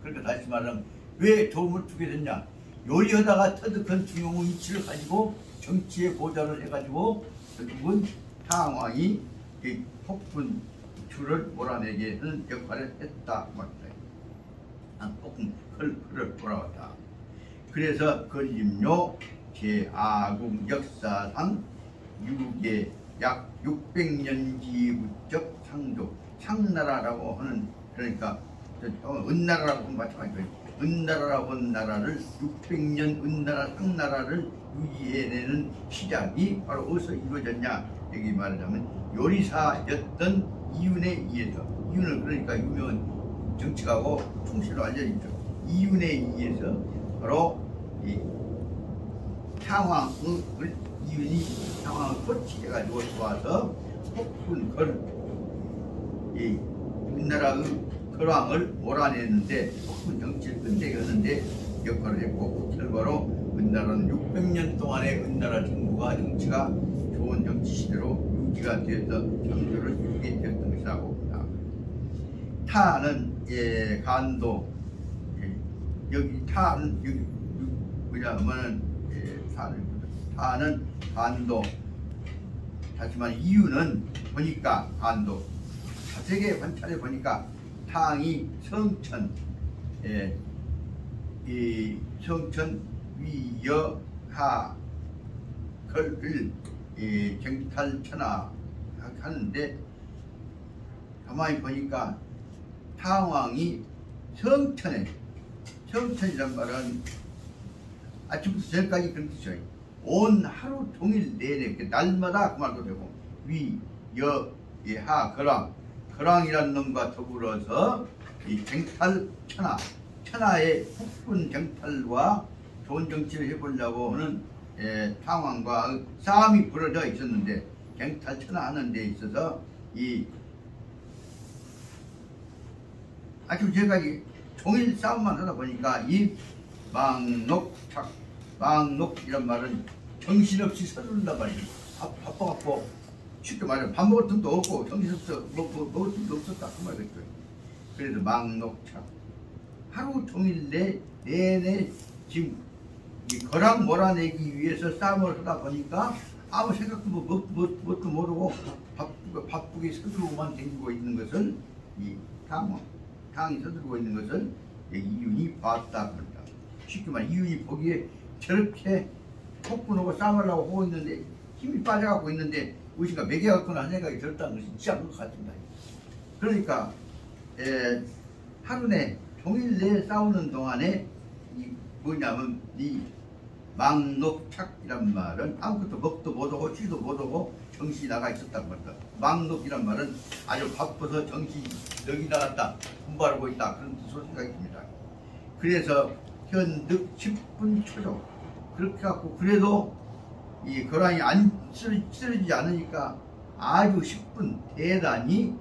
그러니까 다시 말하면 왜 도움을 주게 됐냐? 요리하다가 터득한 중요한 위치를 가지고 정치의 보좌를 해가지고 결국은 상황이 이 폭군 줄을 몰아내게 하는 역할을 했다. 폭군 그를 돌아왔다. 그래서 건림료 제아국 역사상 유계 약 600년 지부적 상조 상나라라고 하는 그러니까 은나라라고 마찬가지예요. 은나라라고 하는 나라를 600년 은나라 상나라를 유지해내는 시작이 바로 어디서 이루어졌냐? 여기 말하자면 요리사였던 이윤에 의해서 이윤을 그러니까 유명한 정치가고 총실로 알려졌죠. 이윤에 의해서 바로 이 상황을 이윤이 상황을 코치해가지고 좋아서 폭군걸 이 우리나라의 걸왕을 몰아내는데 폭군 정치를 끝내게 하는데 역할을 했고 그 결과로 우리나라는 600년 동안의 우리나라 정부가 정치가 좋은 정치 시대로 유지가 되어서 창조를 이루게 되었던 것이라고 봅니다. 타는 간도 여기 타는 여기 뭐냐면은 타는 간도 하지만 이유는 보니까 간도 자세하게 관찰해 보니까 탕이 성천 이 성천 위여하 걸을 쟁탈천하 하는데 가만히 보니까 탕왕이 성천에 성천이란 말은 아침부터 저녁까지 그런 뜻이에요. 온 하루 종일 내내 날마다 그 말도 되고 위여하 거랑이라는 놈과 더불어서 이 쟁탈 천하의 폭군 쟁탈과 좋은 정치를 해보려고 하는 탕왕과 싸움이 벌어져 있었는데 쟁탈 천하하는 데 있어서 이 아침 저녁까지 종일 싸움만 하다 보니까 이 망록 이런 말은 정신없이 서둘른단 말이에요. 바빠갖고 쉽게 말하면 밥 먹을 틈도 없고 정신없어 먹을 틈도 없었다 그 말이겠죠. 그래서 망록착 하루 종일 내내 지금 이 거랑 몰아내기 위해서 싸움을 하다 보니까 아무 생각도 뭣도 모르고 바쁘게 서두르고만 다니고 있는 것을 이 탕이 서두르고 있는 것을 이윤이 봤다 그럽니다. 쉽게 말해 이윤이 보기에 저렇게 폭군하고 싸우려고 하고 있는데 힘이 빠져갖고 있는데 무엇인가 매겨갖거나 한 생각이 들었다는 것이 진짜 그런 것 같습니다. 그러니까 하루 내 종일 내 싸우는 동안에 뭐냐면 이 망록착이란 말은 아무것도 먹도 못하고 쉬도 못하고 정신이 나가 있었다는 겁니다. 망록이란 말은 아주 바빠서 정신이 여기 나갔다 분발하고 있다 그런 뜻으로 생각이 듭니다. 그래서 현득 10분 초조 그렇게 갖고 그래도 이 거랑이 안 쓰러지지 않으니까 아주 10분 대단히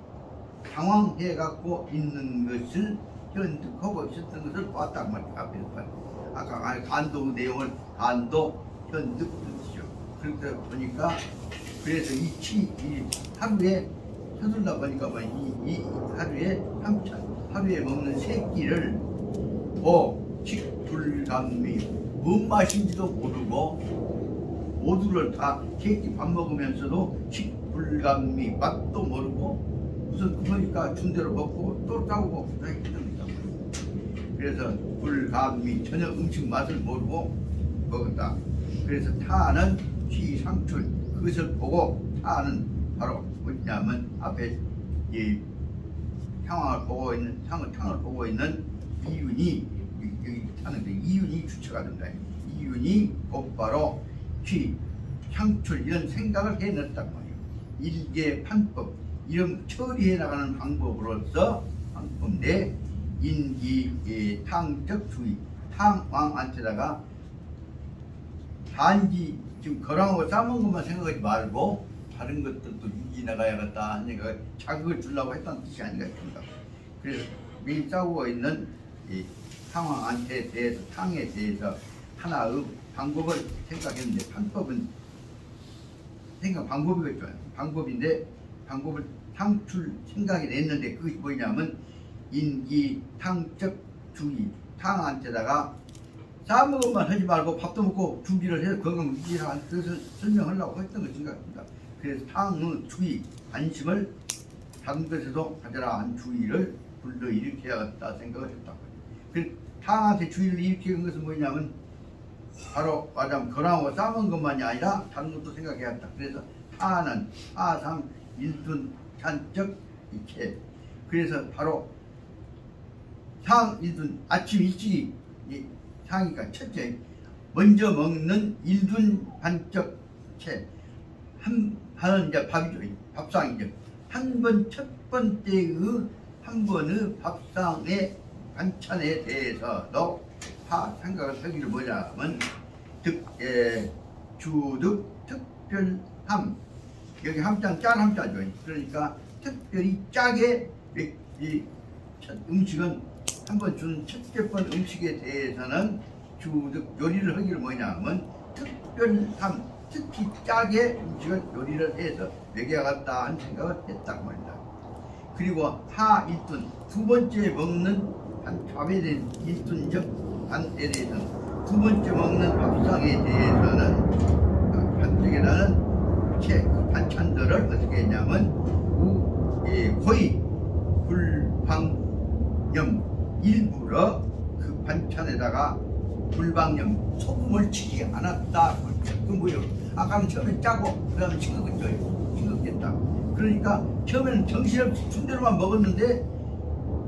당황해 갖고 있는 것을 현득하고 있었던 것을 봤단 말이에요. 앞에서 아까 간도 내용을 간도 현득 뜻이죠. 그렇게 보니까 그래서 이 하루에 서둘러 보니까 이 하루에 3천 하루에 먹는 세 끼를 식불감미 뭔 맛인지도 모르고 모두를 다 세끼 밥 먹으면서도 식불감미 맛도 모르고 무슨 그러니까 준 대로 먹고 또 짜고 먹고 다 했답니다. 그래서 불감미 전혀 음식 맛을 모르고 먹었다. 그래서 타는 시상출 그것을 보고 타는 바로 뭐냐면 앞에 이 상황을 보고 있는 상을 보고 있는 이윤이 여기 타는 데 이윤이 주체가 된다. 이윤이 곧바로 향출 이런 생각을 해냈단 말이에요. 일개 판법 이런 처리해 나가는 방법으로서 방법 내 인기 탕적 주의 탕왕한테다가 단지 지금 거랑하고 싸먹은 것만 생각하지 말고 다른 것들도 유지 나가야겠다 하니까 자극을 주려고 했다는 뜻이 아닌가 싶습니다. 그래서 매일 싸우고 있는 이 상황한테 대해서 탕에 대해서 하나의 방법을 생각했는데 방법은 방법이겠죠. 방법인데 방법을 상출 생각이 냈는데 그것이 뭐냐면 인기탕적 주의 탕한테다가 싸먹은 것만 하지 말고 밥도 먹고 준비를 해서 건강 유지하는 뜻을 설명하려고 했던 것인가 합니다. 그래서 탕의 주의 관심을 다른 것에도 가져라 한 주의를 불러일으켜야겠다 생각을 했다고. 그 탕한테 주의를 일으키는 것은 뭐냐면 바로 말하자면 건강하고 싸먹은 것만이 아니라 다른 것도 생각해야 한다. 그래서 탕은 하상 일둔 찬적 이체. 그래서 바로 상 일둔 아침 일찍이 상이가 첫째 먼저 먹는 일둔 반적 채 하는 이제 밥이죠. 밥상이죠. 첫 번째의 한 번의 밥상의 반찬에 대해서도 생각을 하기를 뭐냐면 주득 특별함 여기 함자는 짠 함자죠. 그러니까 특별히 짜게 이 음식은 한 번 주는 첫째 번 음식에 대해서는 주득 요리를 하기를 뭐냐면 특별함 특히 짜게 음식을 요리를 해서 먹여야겠다 하는 생각을 했다고 합니다. 그리고 하일둔 두 번째 먹는 밥에 대한 일둔적 반에 대해서는 두 번째 먹는 밥상에 대해서는 반쪽에다는 그 반찬들을 어떻게 했냐면 거의 불방염 일부러 그 반찬에다가 불방염 소금을 치지 않았다. 그 뭐요? 아까는 처음에 짜고 그 다음에 싱겁겠죠. 싱겁겠다. 그러니까 처음에는 정신없이 순대로만 먹었는데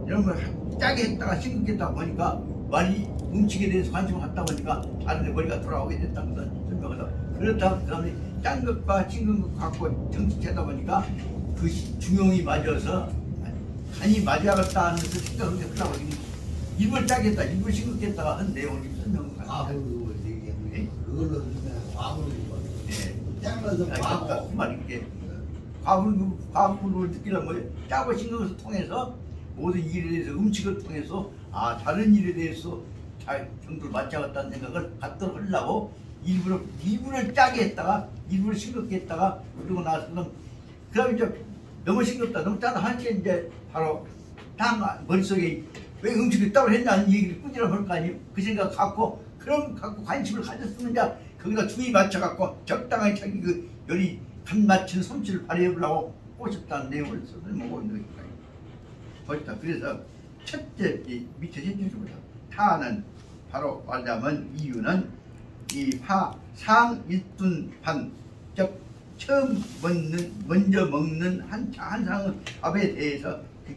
여러분 짜게 했다가 싱겁겠다 보니까 말이 음식에 대해서 관심을 갖다 보니까 다른 데 머리가 돌아오게 됐다는 걸 설명하다. 그렇다고 그 다음에 짠 것과 싱거운 것 갖고 정치하다 보니까 그 중용이 맞아서 간이 맞아야겠다 하는 것을 생각을 하다 보니까 입을 짜겠다, 입을 싱겁겠다 하는 내용을 설명을 과부를 얘기하는 그걸로 과부를 짜면서 과부 말이게 과부를 느끼려면 짜고 싱거운 것을 통해서 모든 일에 대해서 음식을 통해서 다른 일에 대해서 잘 정도를 맞춰갔다는 생각을 갖도록 하려고 일부러 짜게 했다가 일부러 싱겁게 했다가 그러고 나서 그 다음에 이제 너무 싱겁다 너무 짜다 하니까 이제 바로 다 머릿속에 왜 음식을 따로 했냐는 얘기를 꾸지라 볼 거 아니에요. 그 생각 갖고 그럼 갖고 관심을 가졌으면 이제 거기다 주의 맞춰갖고 적당하게 자기 그 요리 간 맞춘 솜씨를 발휘해보려고 꼬셨다는 내용을 설명하고 있는 거니까요. 멋있다. 그래서 첫째 밑에 해주시고요. 타는 바로 말하자면 이유는 이 상일둔 반, 즉 처음 먼저 먹는 한 상의 밥에 대해서 그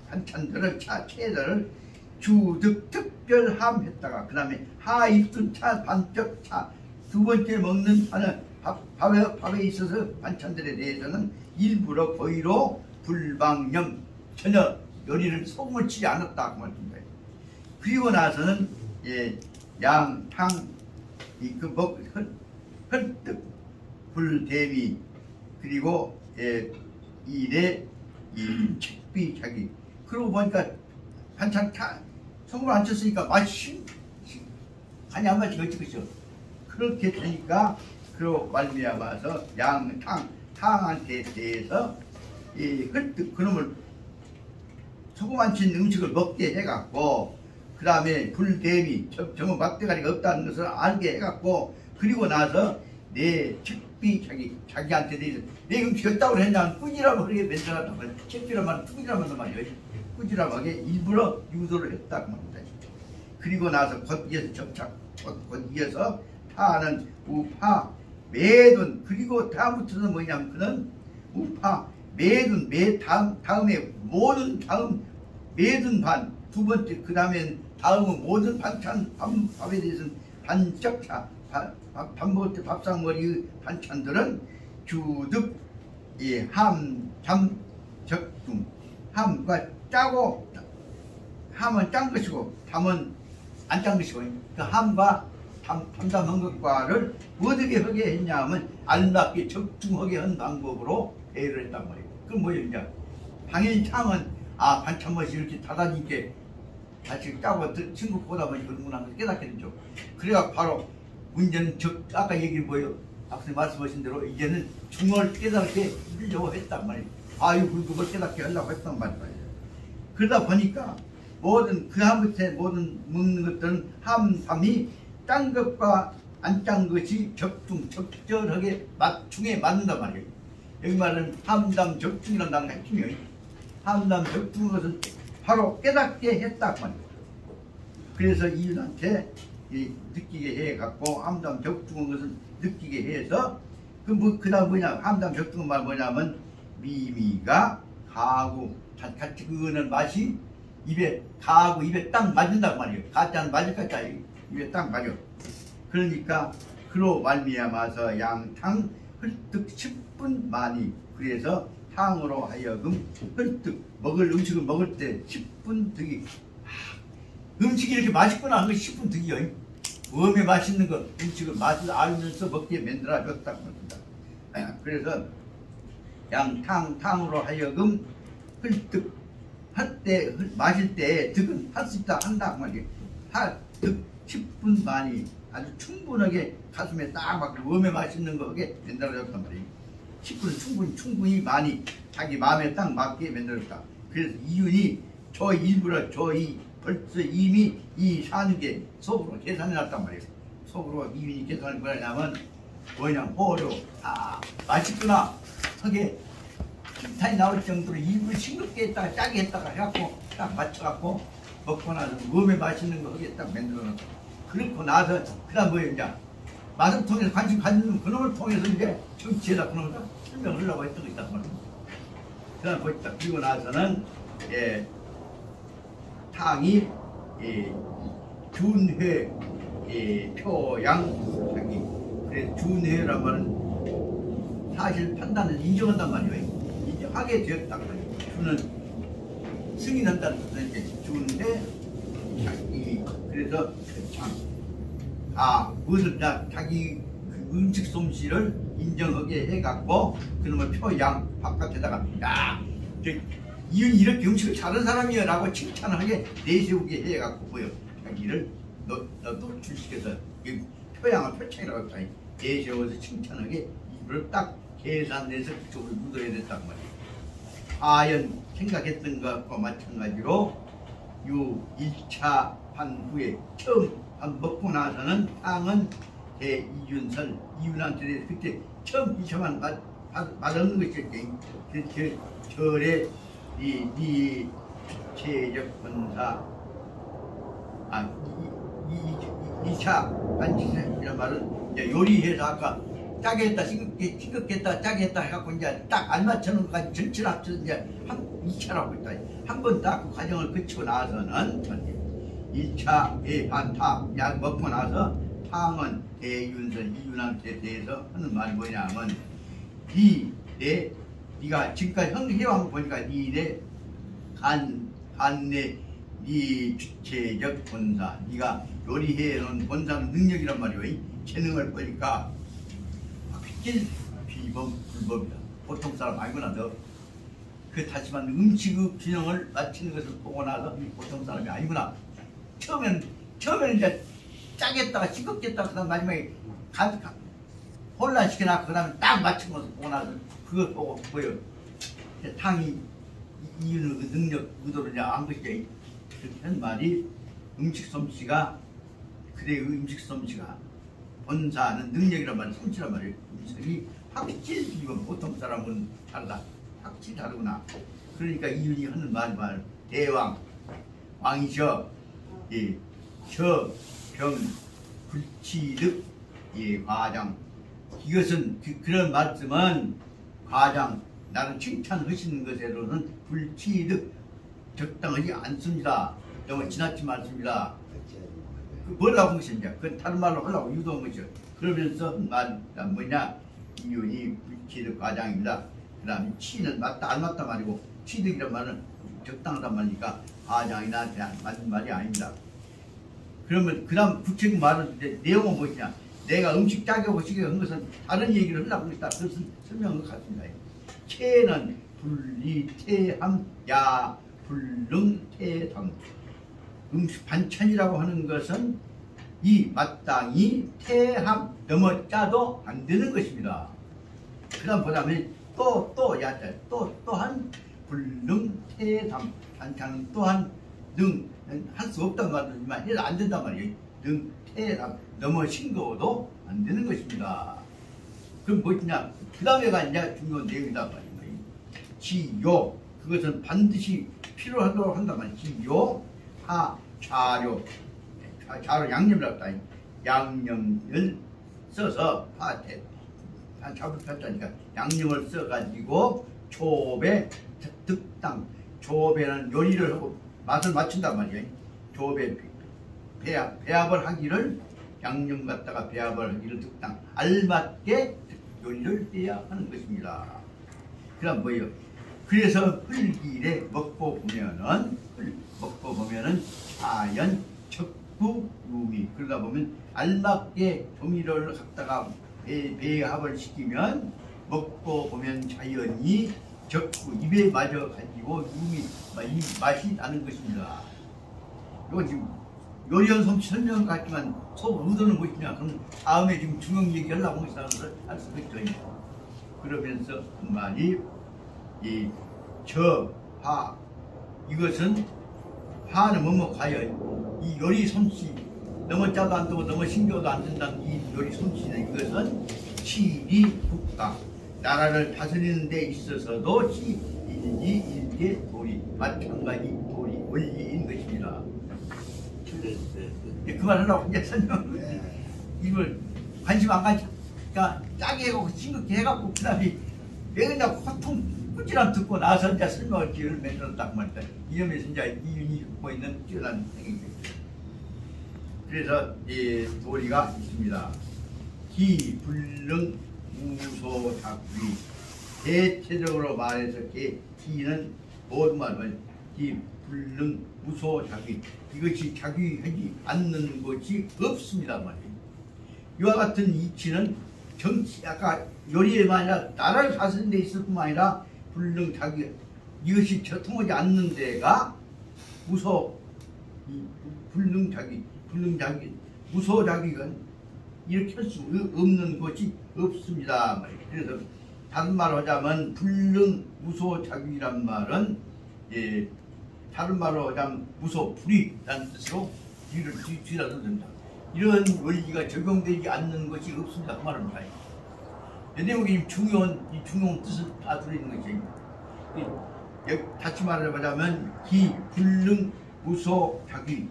반찬들을 채들을 주득 특별함 했다가 그 다음에 하일둔 차 반적 차 두 번째 먹는 밥에 있어서 반찬들에 대해서는 일부러 거의로 불방염 전혀 요리를 소금을 치지 않았다 그 말입니다. 그리고 나서는 양, 탕, 헐떡, 불대미 그리고 일에 책비 자기 그러고 보니까 반찬 소금을 안 쳤으니까 맛이 간이 안 맞지 어찌겠죠. 그렇게 되니까 그러고 말미암아서 양, 탕한테 대해서 헐떡 그놈을 소금 안 친 음식을 먹게 해갖고 그 다음에 불대미 정말 막대가리가 없다는 것을 알게 해갖고 그리고 나서 내 책비 자기한테 대해서 내 음식이 없다고 했냐면 꾸지람을 그렇게 멘트하단 말이야. 책비란 꾸지람을 말이야. 꾸지람하게 일부러 유도를 했다고 합니다. 그리고 나서 겉이어서 접착 겉이어서 타는 우파 매둔 그리고 다음부터는 뭐냐면 그는 우파 매둔 다음에 모든 매둔 반 두 번째 그 다음엔 다음은 모든 반찬 밥에 대해서는 반적차 밥 먹을 때 밥상머리 반찬들은 주득 함잠적중 함과 짜고 함은 짠 것이고 담은 안 짠 것이고 그 함과 담담한 것과를 어떻게 하게 했냐면 알맞게 적중하게 한 방법으로 대를 했단 말이에요. 그럼 뭐예요? 이제 당연히 탕은 반찬맛이 이렇게 다다니게 같이 짜고 친구 보다 보니 그런구나 하면서 깨닫게 되죠. 그래가 바로 문제는 아까 얘기 뭐예요? 앞서 말씀하신 대로 이제는 중얼 깨닫게 하려고 했단 말이에요. 아유 그걸 깨닫게 하려고 했단 말이에요. 그러다 보니까 모든 그 한부터 모든 먹는 것들은 함삼이 짠 것과 안 짠 것이 적절하게 맞춤에 맞는단 말이에요. 여기 말은 함담 적중이라는 단어가 핵심이에요. 함담 적중은 것은 바로 깨닫게 했단 말이에요. 그래서 이윤한테 느끼게 해갖고 함담 적중은 것은 느끼게 해서 그 다음 뭐냐 함담 적중은 말 뭐냐면 미미가 가고 같이 그거는 맛이 입에 가고 입에 딱 맞는단 말이에요. 가지 않으면 맞을 것까지 입에 딱 맞아. 그러니까 그로 말미암아서 양탕 헐떡 10분 많이 그래서 탕으로 하여금 헐떡 먹을 음식을 먹을 때 10분 득이 음식이 이렇게 맛있구나 하는 거 10분 득이요. 웜에 맛있는 거 음식을 맛을 알면서 먹게 만들어 줬다고 합니다. 그래서 탕으로 하여금 헐떡 할 때 마실 때 득은 할 수 있다 한다 말이에요. 득 10분 많이 아주 충분하게 가슴에 딱 맞고 웜에 맛있는 거 하게 만들어줬단 말이에요. 10분은 충분히 많이 자기 마음에 딱 맞게 만들었다. 그래서 이윤이 저 일부러 벌써 이미 이 사는 게 속으로 계산해 놨단 말이에요. 속으로 이윤이 계산을 뭐냐면 호로 맛있구나 하게 칭찬이 나올 정도로 일부 싱겁게 했다가 짜게 했다가 해갖고 딱 맞춰갖고 먹고 나서 몸에 맛있는 거 하게 딱 만들어 놓고 그렇고 나서 그 다음 뭐예요 이제 맛을 통해서 관심 가지는 그놈을 통해서 이제 정치에다 그놈을 설명을 하려고 했던 거 있단 말이에요. 그 다음 보시다 그리고 나서는 탕이 준회 표양 자기 그래서 준회란 말은 사실 판단을 인정한단 말이에요. 하게 되었다고 해요. 주는 승인한다는 뜻은 주인데 그래서 무엇을 자기 음식 솜씨를 인정하게 해갖고 그놈의 표양 바깥에다가 이윤이 이렇게 음식을 잘하는 사람이야 라고 칭찬하게 내세우게 해갖고 뭐요 자기를 노출시켜서 표양을 표창이라고 했다. 내세워서 칭찬하게 입을 딱 계산해서 그쪽으로 묻어야 됐단 말이에요. 아연 생각했던 것과 마찬가지로 요 1차 한 후에 처음 밥 먹고 나서는 탕은 대이윤설 이윤한테 그때 처음 2차만 맛없는 것이었지. 그 절에 이 주체적 본사 2차 반지이란 말은 이제 요리해서 아까 짜게 했다, 싱겁게 했다, 짜게 했다 해갖고 이제 딱 안 맞추는 것까지 전체를 합쳐서 이제 2차라고 했다. 한 번 딱 그 과정을 거치고 나서는 1차 반탕 약 먹고 나서 탕은 대윤선 이윤한테 대해서 하는 말이 뭐냐면 네가 지금까지 해온 거 보니까 니네 간내 네 주체적 본사 네가 요리해 놓은 본사는 능력이란 말이에요. 재능을 보니까 비범 불법이다. 보통 사람 아니구나. 너 그 다시만 음식의 균형을 맞추는 것을 보고 나서 보통 사람이 아니구나. 처음에는 이제 짜겠다가 싱겁겠다가 그다음 마지막에 혼란시켜놨고 그 다음에 딱 맞춘 것을 보고 나서 그걸 보고 보여. 탕이 이윤의 그 능력 의도를 안 것이지. 그렇게 한 말이 음식 솜씨가 그대의 음식 솜씨가 본사는 능력이란 말이 솜씨란 말이에요. 음식이 확실히 이건 보통 사람은 다르다. 확실히 다르구나. 그러니까 이윤이 하는 말 대왕 왕이셔 병 불치득 과장 이것은 그런 말씀은 과장 나를 칭찬하시는 것에로는 불치득 적당하지 않습니다. 너무 지나치지 않습니다. 뭐라고 한 것이냐? 그건 다른 말로 하려고 유도한 것이죠. 그러면서 말 뭐냐? 이윤이 불치득 과장입니다. 그 다음에 치는 맞다 안 맞다 말이고 취득이란 말은 적당하단 말이니까 과장이나 맞는 말이 아닙니다. 그러면 그 다음 구체적 말은 내용은 무엇이냐? 내가 음식 짜게 하고 시게 한 것은 다른 얘기를 하려고 했다. 그것은 설명한 것 같습니다. 체는 분리태함 야 불능태담 음식 반찬이라고 하는 것은 이 마땅히 태함 넘어 짜도 안 되는 것입니다. 그 다음 보자면 또한 불능태담 한창은 또한 능 할 수 없단 말이지만 해도 안 된단 말이에요. 능태담 너무 싱거워도 안 되는 것입니다. 그럼 뭐냐? 그 다음에가 이제 중요한 내용이다 말이에요. 지요 그것은 반드시 필요하도록 한단 말이에요. 지요 자료 양념을 갖다 양념을 써서 파태 잡을 폈다니까 양념을 써가지고 조배 득당 조배는 요리를 하고 맛을 맞춘단 말이에요. 조배 배합을 하기를 양념 갖다가 배합을 하기를 득당 알맞게 요리를 해야 하는 것입니다. 그럼 뭐예요? 그래서 흘길에 먹고 보면은 자연 적구 유미 그러다 보면 알맞게 조미료를 갖다가 배합을 시키면 먹고 보면 자연히 적구 입에 맞아 가지고 유미 이 맛이 나는 것입니다. 이거 지금 요리연 솜씨 설명 같지만 속 의도는 무엇이냐? 그럼 다음에 지금 중요한 얘기하려고 하는 사람을 할 수가 있죠. 그러면서 한 말이 화 이것은 화는 뭐뭐 과연 이 요리 솜씨 너무 짜도 안 되고 너무 신경도 안 된다는 이 요리 솜씨는 이것은 치리 국가 나라를 다스리는 데 있어서도 치인지 일개 도리 마찬가지 도리 원리인 것입니다. 그 말 하려고 이제 설명 이걸 관심 안 가니까 짜게 해갖고 싱겁게 해갖고 그 다음에 내가 그냥 호통 꾸지람 듣고 나서 이제 설명을 기회를 만들었다고 말이다. 이 점에서 이제 이윤이 갖고 있는 뛰어난 행위입니다. 그래서 이 도리가 있습니다. 기, 불능, 무소, 작귀 대체적으로 말해서 기는 모든 말은 기, 불능, 무소, 작귀 이것이 작귀하지 않는 것이 없습니다 말이에요. 이와 같은 이치는 정치 아까 요리에만 아니라 나라를 다스리는 데 있을 뿐만 아니라 불능, 작귀 이것이 통하지 않는 데가 무소, 불능, 작귀 무소, 작귀가 이렇게 할 수 없는 것이 없습니다. 그래서 다른 말로 하자면 불능, 무소, 작귀란 말은 다른 말로 하자면 무소, 불이라는 뜻으로 뒤라도 된다. 이런 원리가 적용되지 않는 것이 없습니다. 그 말은 뭐예요? 대목이 중요한 뜻을 다 들어있는 것이 다시 말하자면 기, 불능, 무소, 작귀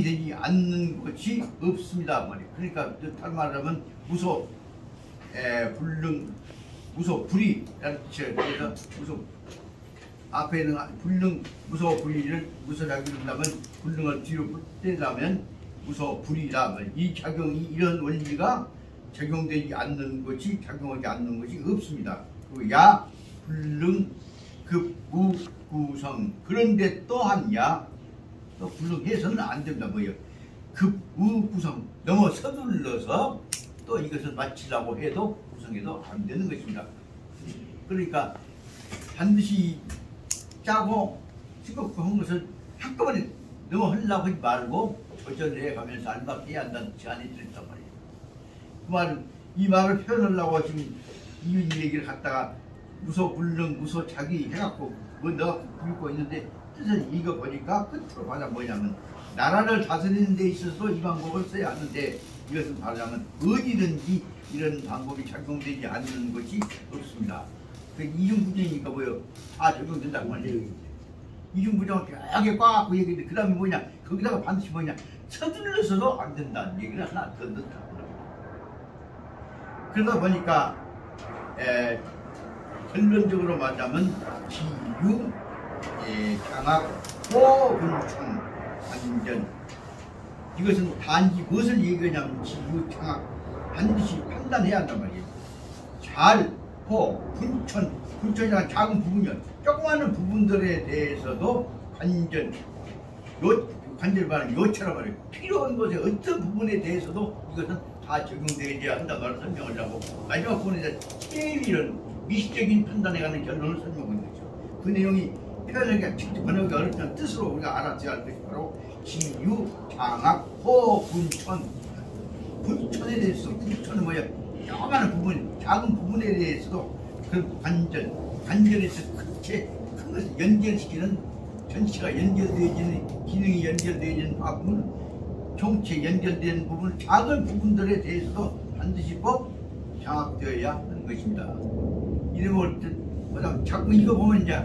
되지 않는 것이 없습니다 말이에요. 그러니까 다른 말하자면 무소, 불능, 무소, 불이라는 뜻이에요. 그래서 무소 앞에 있는 불능, 무소, 불이를 무소, 작귀를 한다면 불능을 뒤로 떼자면 무소, 불이라 이 작용이 이런 원리가 적용되지 않는 것이 작용하지 않는 것이 없습니다. 그리고 야, 불능, 급, 무, 구성 그런데 또한 또 불능해서는 안 된다 뭐예요. 급, 우, 구성 너무 서둘러서 또 이것을 마치려고 해도 구성해도 안 되는 것입니다. 그러니까 반드시 짜고 싱겁고 한 것을 한꺼번에 너무 하려고 하지 말고 조절해 가면서 알맞게 한다는 제안이 드렸단 말이에요. 그 말은 이 말을 표현하려고 지금 이 얘기를 갖다가 무소, 불능, 무소, 작귀 해갖고 뭐 넣어 읽고 있는데 뜻은 이거 보니까 끝으로 말하면 뭐냐면 나라를 다스리는 데 있어서 이 방법을 써야 하는데 이것은 말하자면 어디든지 이런 방법이 적용되지 않는 것이 없습니다. 그 이중부정이니까 뭐예요? 다 적용된다고 말이에요. 이중부정을 벽에 꽉 얘기했는데 그 다음에 뭐냐? 거기다가 반드시 뭐냐? 서둘러서도 안 된다는 얘기를 하나 더 넣다. 그러다 보니까 결론적으로 말하자면 지유, 장악, 호분충, 완전 이것은 단지 무엇을 얘기하냐면 지유, 장악 반드시 판단해야 한단 말이에요. 잘, 호, 분천이라는 작은 부분이요. 조그마한 부분들에 대해서도 관절 말은 요체란 말이에요. 필요한 것의 어떤 부분에 대해서도 이것은 다 적용되어야 한다는 걸 설명하려고 마지막 부분에 제일 이런 미시적인 판단에 관한 결론을 설명하는 거죠. 그 내용이 표현하기가 직접 번역이 어렵지만 뜻으로 우리가 알아서야 할 것이 바로 지유, 장악, 호, 분천. 분천에 대해서 분천은 뭐야? 조그마한 부분, 작은 부분에 대해서도 그 관절에서 크게 큰 것을 연결시키는 전체가 연결되어지는 기능이 연결되어지는 부분은 총체 연결된 부분 작은 부분들에 대해서도 반드시 꼭 장악되어야 하는 것입니다. 이런 걸 자꾸 읽어보면 이제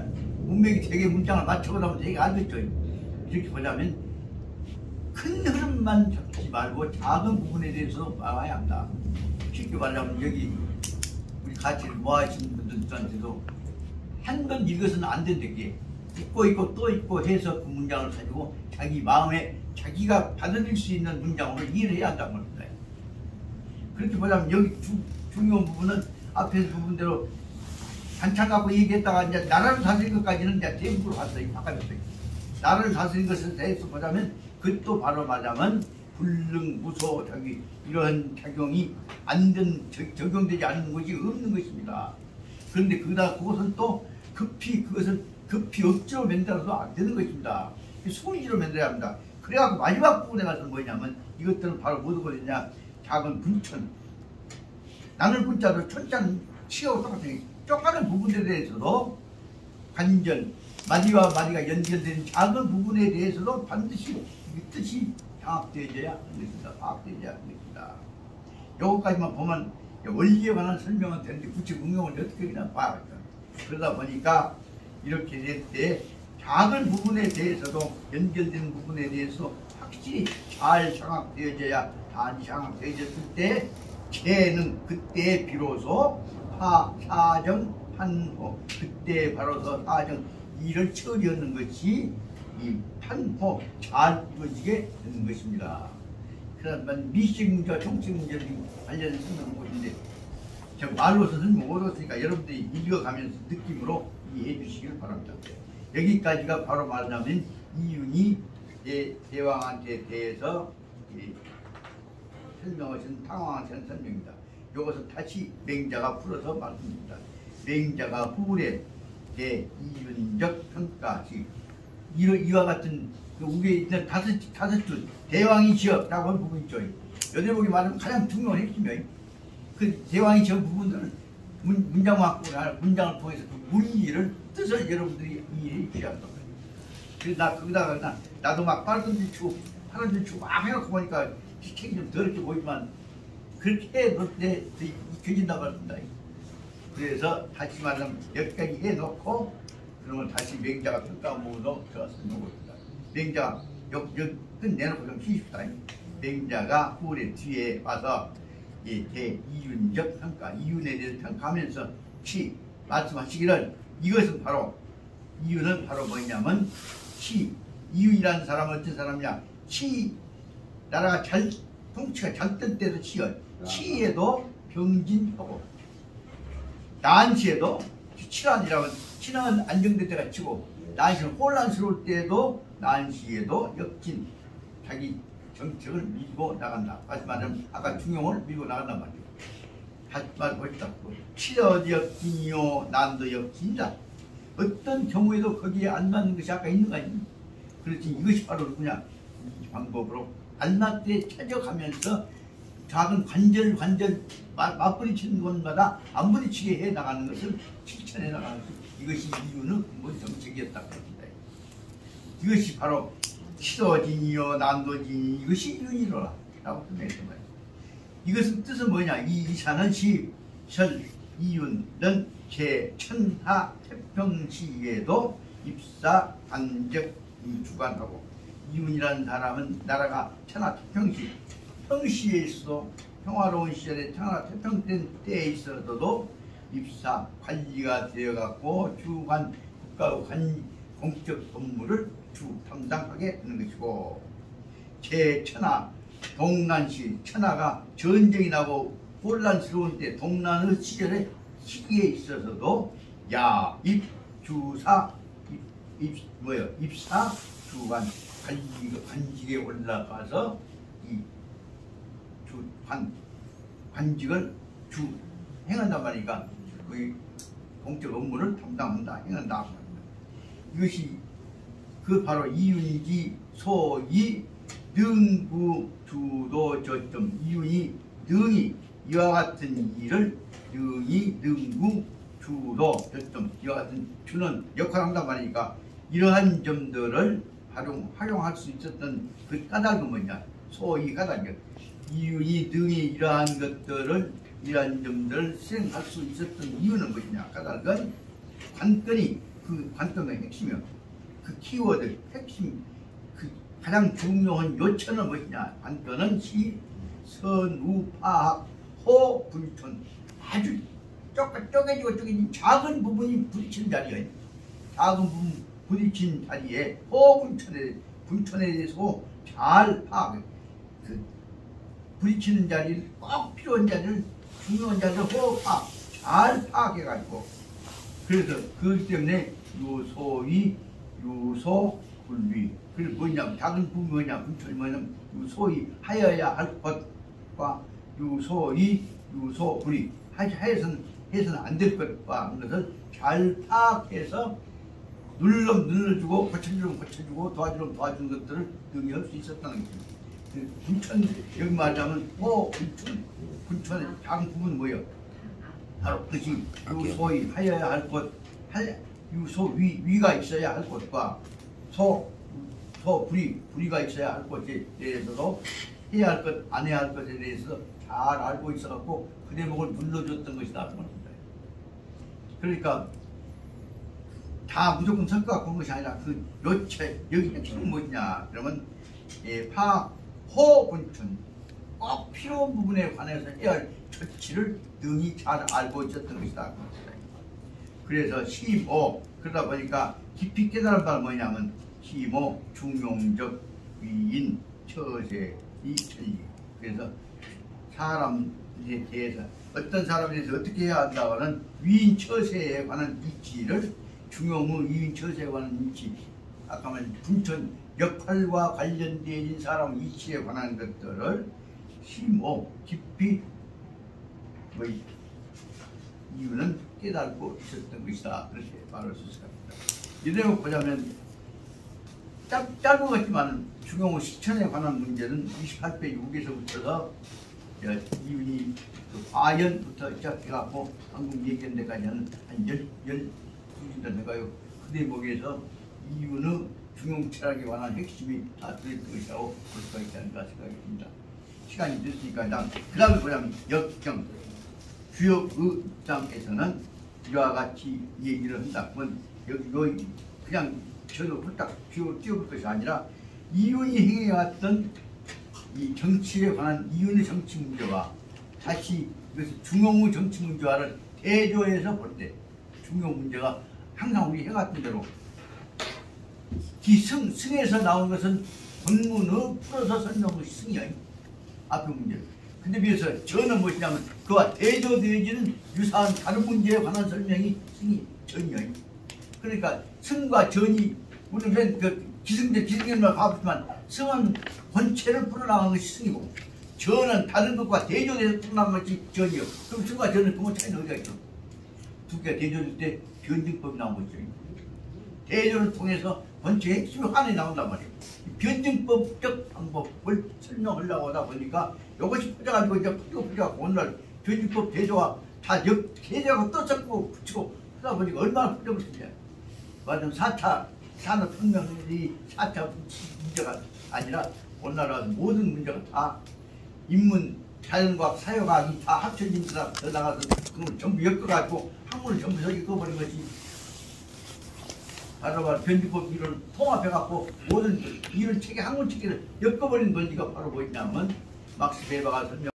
문맥이 되게 문장을 맞춰보다 보면 되게 알겠죠. 이렇게 보자면 큰 흐름만 잡지 말고 작은 부분에 대해서 봐야 한다. 쉽게 말하면 여기 우리 같이 모아주신 분들한테도 한 번 읽어서는 안 된다게 읽고 또 읽고 해서 그 문장을 가지고 자기 마음에 자기가 받아들일 수 있는 문장으로 이해를 해야 한다는 겁니다. 그렇게 보자면 여기 중요한 부분은 앞에 부분대로 반찬 갖고 얘기했다가 이제 나라를 다스린 것까지는 이제 대부분 봤어요. 바꿔줬어요. 나라를 다스린 것에 대해서 보자면 그것도 바로 말하자면 불능, 무소, 자기 이런 작용이 적용되지 않는 것이 없는 것입니다. 그런데 그것은 또 급히 억지로 만들어서 안 되는 것입니다. 소리로 만들어야 합니다. 그래갖고 마지막 부분에 가서 뭐냐면 이것들은 바로 뭐냐 작은 분천 나눌 분자도 천자는 치하고 똑같은 쪼가는 부분에 대해서도 관절 마디와 마디가 연결되는 작은 부분에 대해서도 반드시 뜻이 장악되어져야 하는 것입니다. 파악되어져야 하는 것입니다. 요것까지만 보면 원리에 관한 설명은 되는데 구체 응용을 어떻게 그냥 봐야겠다. 그러다 보니까 이렇게 될 때 작은 부분에 대해서도 연결되는 부분에 대해서 확실히 잘 장악되어져야 단지 장악되어졌을 때 재능 그때 비로소 사정 판호 그때 바로서 사정 이를 처리하는 것이 이 판호 잘 이루어지게 되는 것입니다. 그러면 미식 문제와 정치 문제를 관련해서 쓰는 것인데 제가 말로서 설명 못 얻었으니까 여러분들이 읽어가면서 느낌으로 이해해 주시길 바랍니다. 여기까지가 바로 말하자면 이윤이 대왕한테 대해서 설명하신 탕왕한테는 설명입니다. 이것은 다시 맹자가 풀어서 말씀드립니다. 맹자가 후래 대이윤적 평가시 이와 같은 그 위에 있는 다섯 줄 대왕이 지었다고 하는 부분 있죠. 여덟 보기 말하면 가장 중요한 핵심이에요. 그 대왕이 지은 부분들은 문장을 통해서 그 문의를 뜻을 여러분들이 이해해 주셔야 한다. 그래서 나 거기다가 나도 막 빨간 줄 치고 파란 줄 치고 막 해놓고 보니까 책이 좀 더럽게 보이지만 그렇게 해놓을 때 익혀진다고 합니다. 그래서 다시 말하면 여기까지 해놓고 그러면 다시 맹자가 평가 모으로 들어가서 놓습니다. 맹자가 끝내놓고 좀 쉬십시다. 맹자가 후래 뒤에 와서 대이윤적 평가, 이윤에 대해서 평가하면서 말씀하시기를 이것은 바로 이윤은 바로 뭐냐면 이윤이라는 사람은 어떤 사람이냐 나라가 통치가 잘 될 때도 치에도 병진하고 난시에도 치란이라면 치는 안정될 때가 치고 난시는 혼란스러울 때도 난시에도 역진 자기 정책을 밀고 나간다. 다시 말하면 아까 중용을 밀고 나간단 말이에요. 다시 말해보시다. 치러도 역진이요 난도 역진이다. 어떤 경우에도 거기에 안 맞는 것이 아까 있는 거 아닙니까? 그렇지 이것이 바로 누구냐 이 방법으로 알맞게 찾아가면서 작은 관절 맞부딪히는 곳마다 안 부딪히게 해 나가는 것을 실천해 나가는 것. 이것이 이유는 근본 정책이었다고 합니다. 이것이 바로 치도진이요 난도진이 이것이 이윤이로라 라고 설명했단 말이에요. 이것은 뜻은 뭐냐 이 이사는 시설 이윤은 제천하 태평시에도 입사 관적 주관하고 이윤이라는 사람은 나라가 천하 태평시 평시에 있어도 평화로운 시절에 천하 태평된 때에 있어서도 입사 관리가 되어갖고 주관 국가의 공적 업무를 담당하게 되는 것이고 제천하 동난시 천하가 전쟁이 나고 혼란스러운 때 동난의 시기에 있어서도 입주사 입사 주관 관직에 올라가서 이 관직을 행한단 말이니까 그 공적 업무를 담당한다 행한다. 이것이 그 바로 이윤이지 소이 능구 주도 저점 이윤이 능이 이와 같은 일을 능이 능구 주로 결정 이와 같은 주는 역할을 한단 말이니까 이러한 점들을 활용할 수 있었던 그 까닭은 뭐냐? 소위 까닭이요. 이윤이 등이 이러한 것들을 이러한 점들을 수행할 수 있었던 이유는 무엇이냐? 까닭은 관건이 그 관건의 핵심이요. 그 키워드 핵심 그 가장 중요한 요체는 무엇이냐? 관건은 시, 선, 우, 파악, 호, 불천 아주 쪼개지고 쪼개진 작은 부분이 부딪힌 자리에 작은 부분 부딪힌 자리에 호, 불천에 대해서 잘 파악 그 부딪히는 자리를 꼭 필요한 자리를 중요한 자리를 호, 파악 잘 파악해가지고 그래서 그렇기 때문에 요소위, 요소, 불위 그리고 뭐냐면 작은 부분이 뭐냐 불천이 뭐냐면 요소위 하여야 할 것과 요소위, 요소불위 해서는 안 될 것과 하는 것을 잘 파악해서 눌러주고 고쳐주고 도와주는 것들을 능력할 수 있었다는 거죠. 분천 여기 말하자면 분천의 작은 부분은 뭐예요? 바로 그것이 요소위 하여야 할 것, 요소위가 있어야 할 것과 불위가 있어야 할 것에 대해서도 해야 할 것, 안 해야 할 것에 대해서 잘 알고 있어갖고 그 대목을 눌러줬던 것이다. 그러니까 다 무조건 성과가 본 것이 아니라 그 요체, 여기 핵심은 뭐냐? 그러면 파호분천 꼭 필요한 부분에 관해서 해야 할 처치를 능히 잘 알고 있었던 것이다. 그래서 시모 그러다 보니까 깊이 깨달은 바는 뭐냐면 시모 중용적 위인 처세 이천리 그래서 사람에 대해서 어떤 사람에 대해서 어떻게 해야 한다고는 위인 처세에 관한 이치를 중용의 위인 처세에 관한 이치 아까 말한 분천 역할과 관련된 사람 이치에 관한 것들을 심오 깊이 이유는 깨닫고 있었던 것이다. 그렇게 말할 수 있습니다. 이대로 보자면 짧은 것 같지만 중용의 실천에 관한 문제는 28배 6에서부터서 이윤이 과연부터 시작해갖고 방금 얘기한 데까지는 한 12년 돼가요. 그 대목에서 이윤의 중용 철학에 관한 핵심이 다 들어있던 것이라고 볼 수가 있지 않을까 생각이 듭니다. 시간이 됐으니까 그 다음에 보자면 역경 주역의 입장에서는 이와 같이 얘기를 한다. 여기 그냥 저도 홀딱 띄워볼 것이 아니라 이윤이 행해왔던 이 정치에 관한 이윤의 정치 문제와 다시 이것을 중용의 정치 문제와를 대조해서 볼 때 중용 문제가 항상 우리 해왔던 대로 승에서 나온 것은 본문을 풀어서 설명한 것이 승이야. 앞의 문제. 근데 비해서 전은 무엇이냐면 그와 대조되어지는 유사한 다른 문제에 관한 설명이 승이 전이야. 그러니까 승과 전이 우리는 그 기승전만 봐봤지만 승은 본체를 풀어나가는 것이 승이고 전은 다른 것과 대조돼서 풀어나가는 것이 전이요. 그럼 승과 전은 그 차이는 어디가 있어? 두 개가 대조될 때 변증법이 나온 거죠. 대조를 통해서 본체의 핵심이 하나에 나온단 말이에요. 변증법적 방법을 설명하려고 하다 보니까 이것이 퍼져가지고 이제 퍼져가지고 오늘 변증법 대조와 다 대조하고 또 섞고 붙이고 하다 보니까 얼마나 퍼져버렸냐. 맞으면 4차 산업혁명이 4차 문제가 아니라 오늘날은 모든 문제가 다 인문, 자연과학, 사회과학이 다 합쳐진 데다 더 나가서 그걸 전부 엮어가지고 학문을 전부 여기 꺼버린 것이 바로 변증법 이론을 통합해갖고 모든 이론 체계, 학문 체계를 엮어버린 논리가 바로 뭐냐면 막스 베버가 설명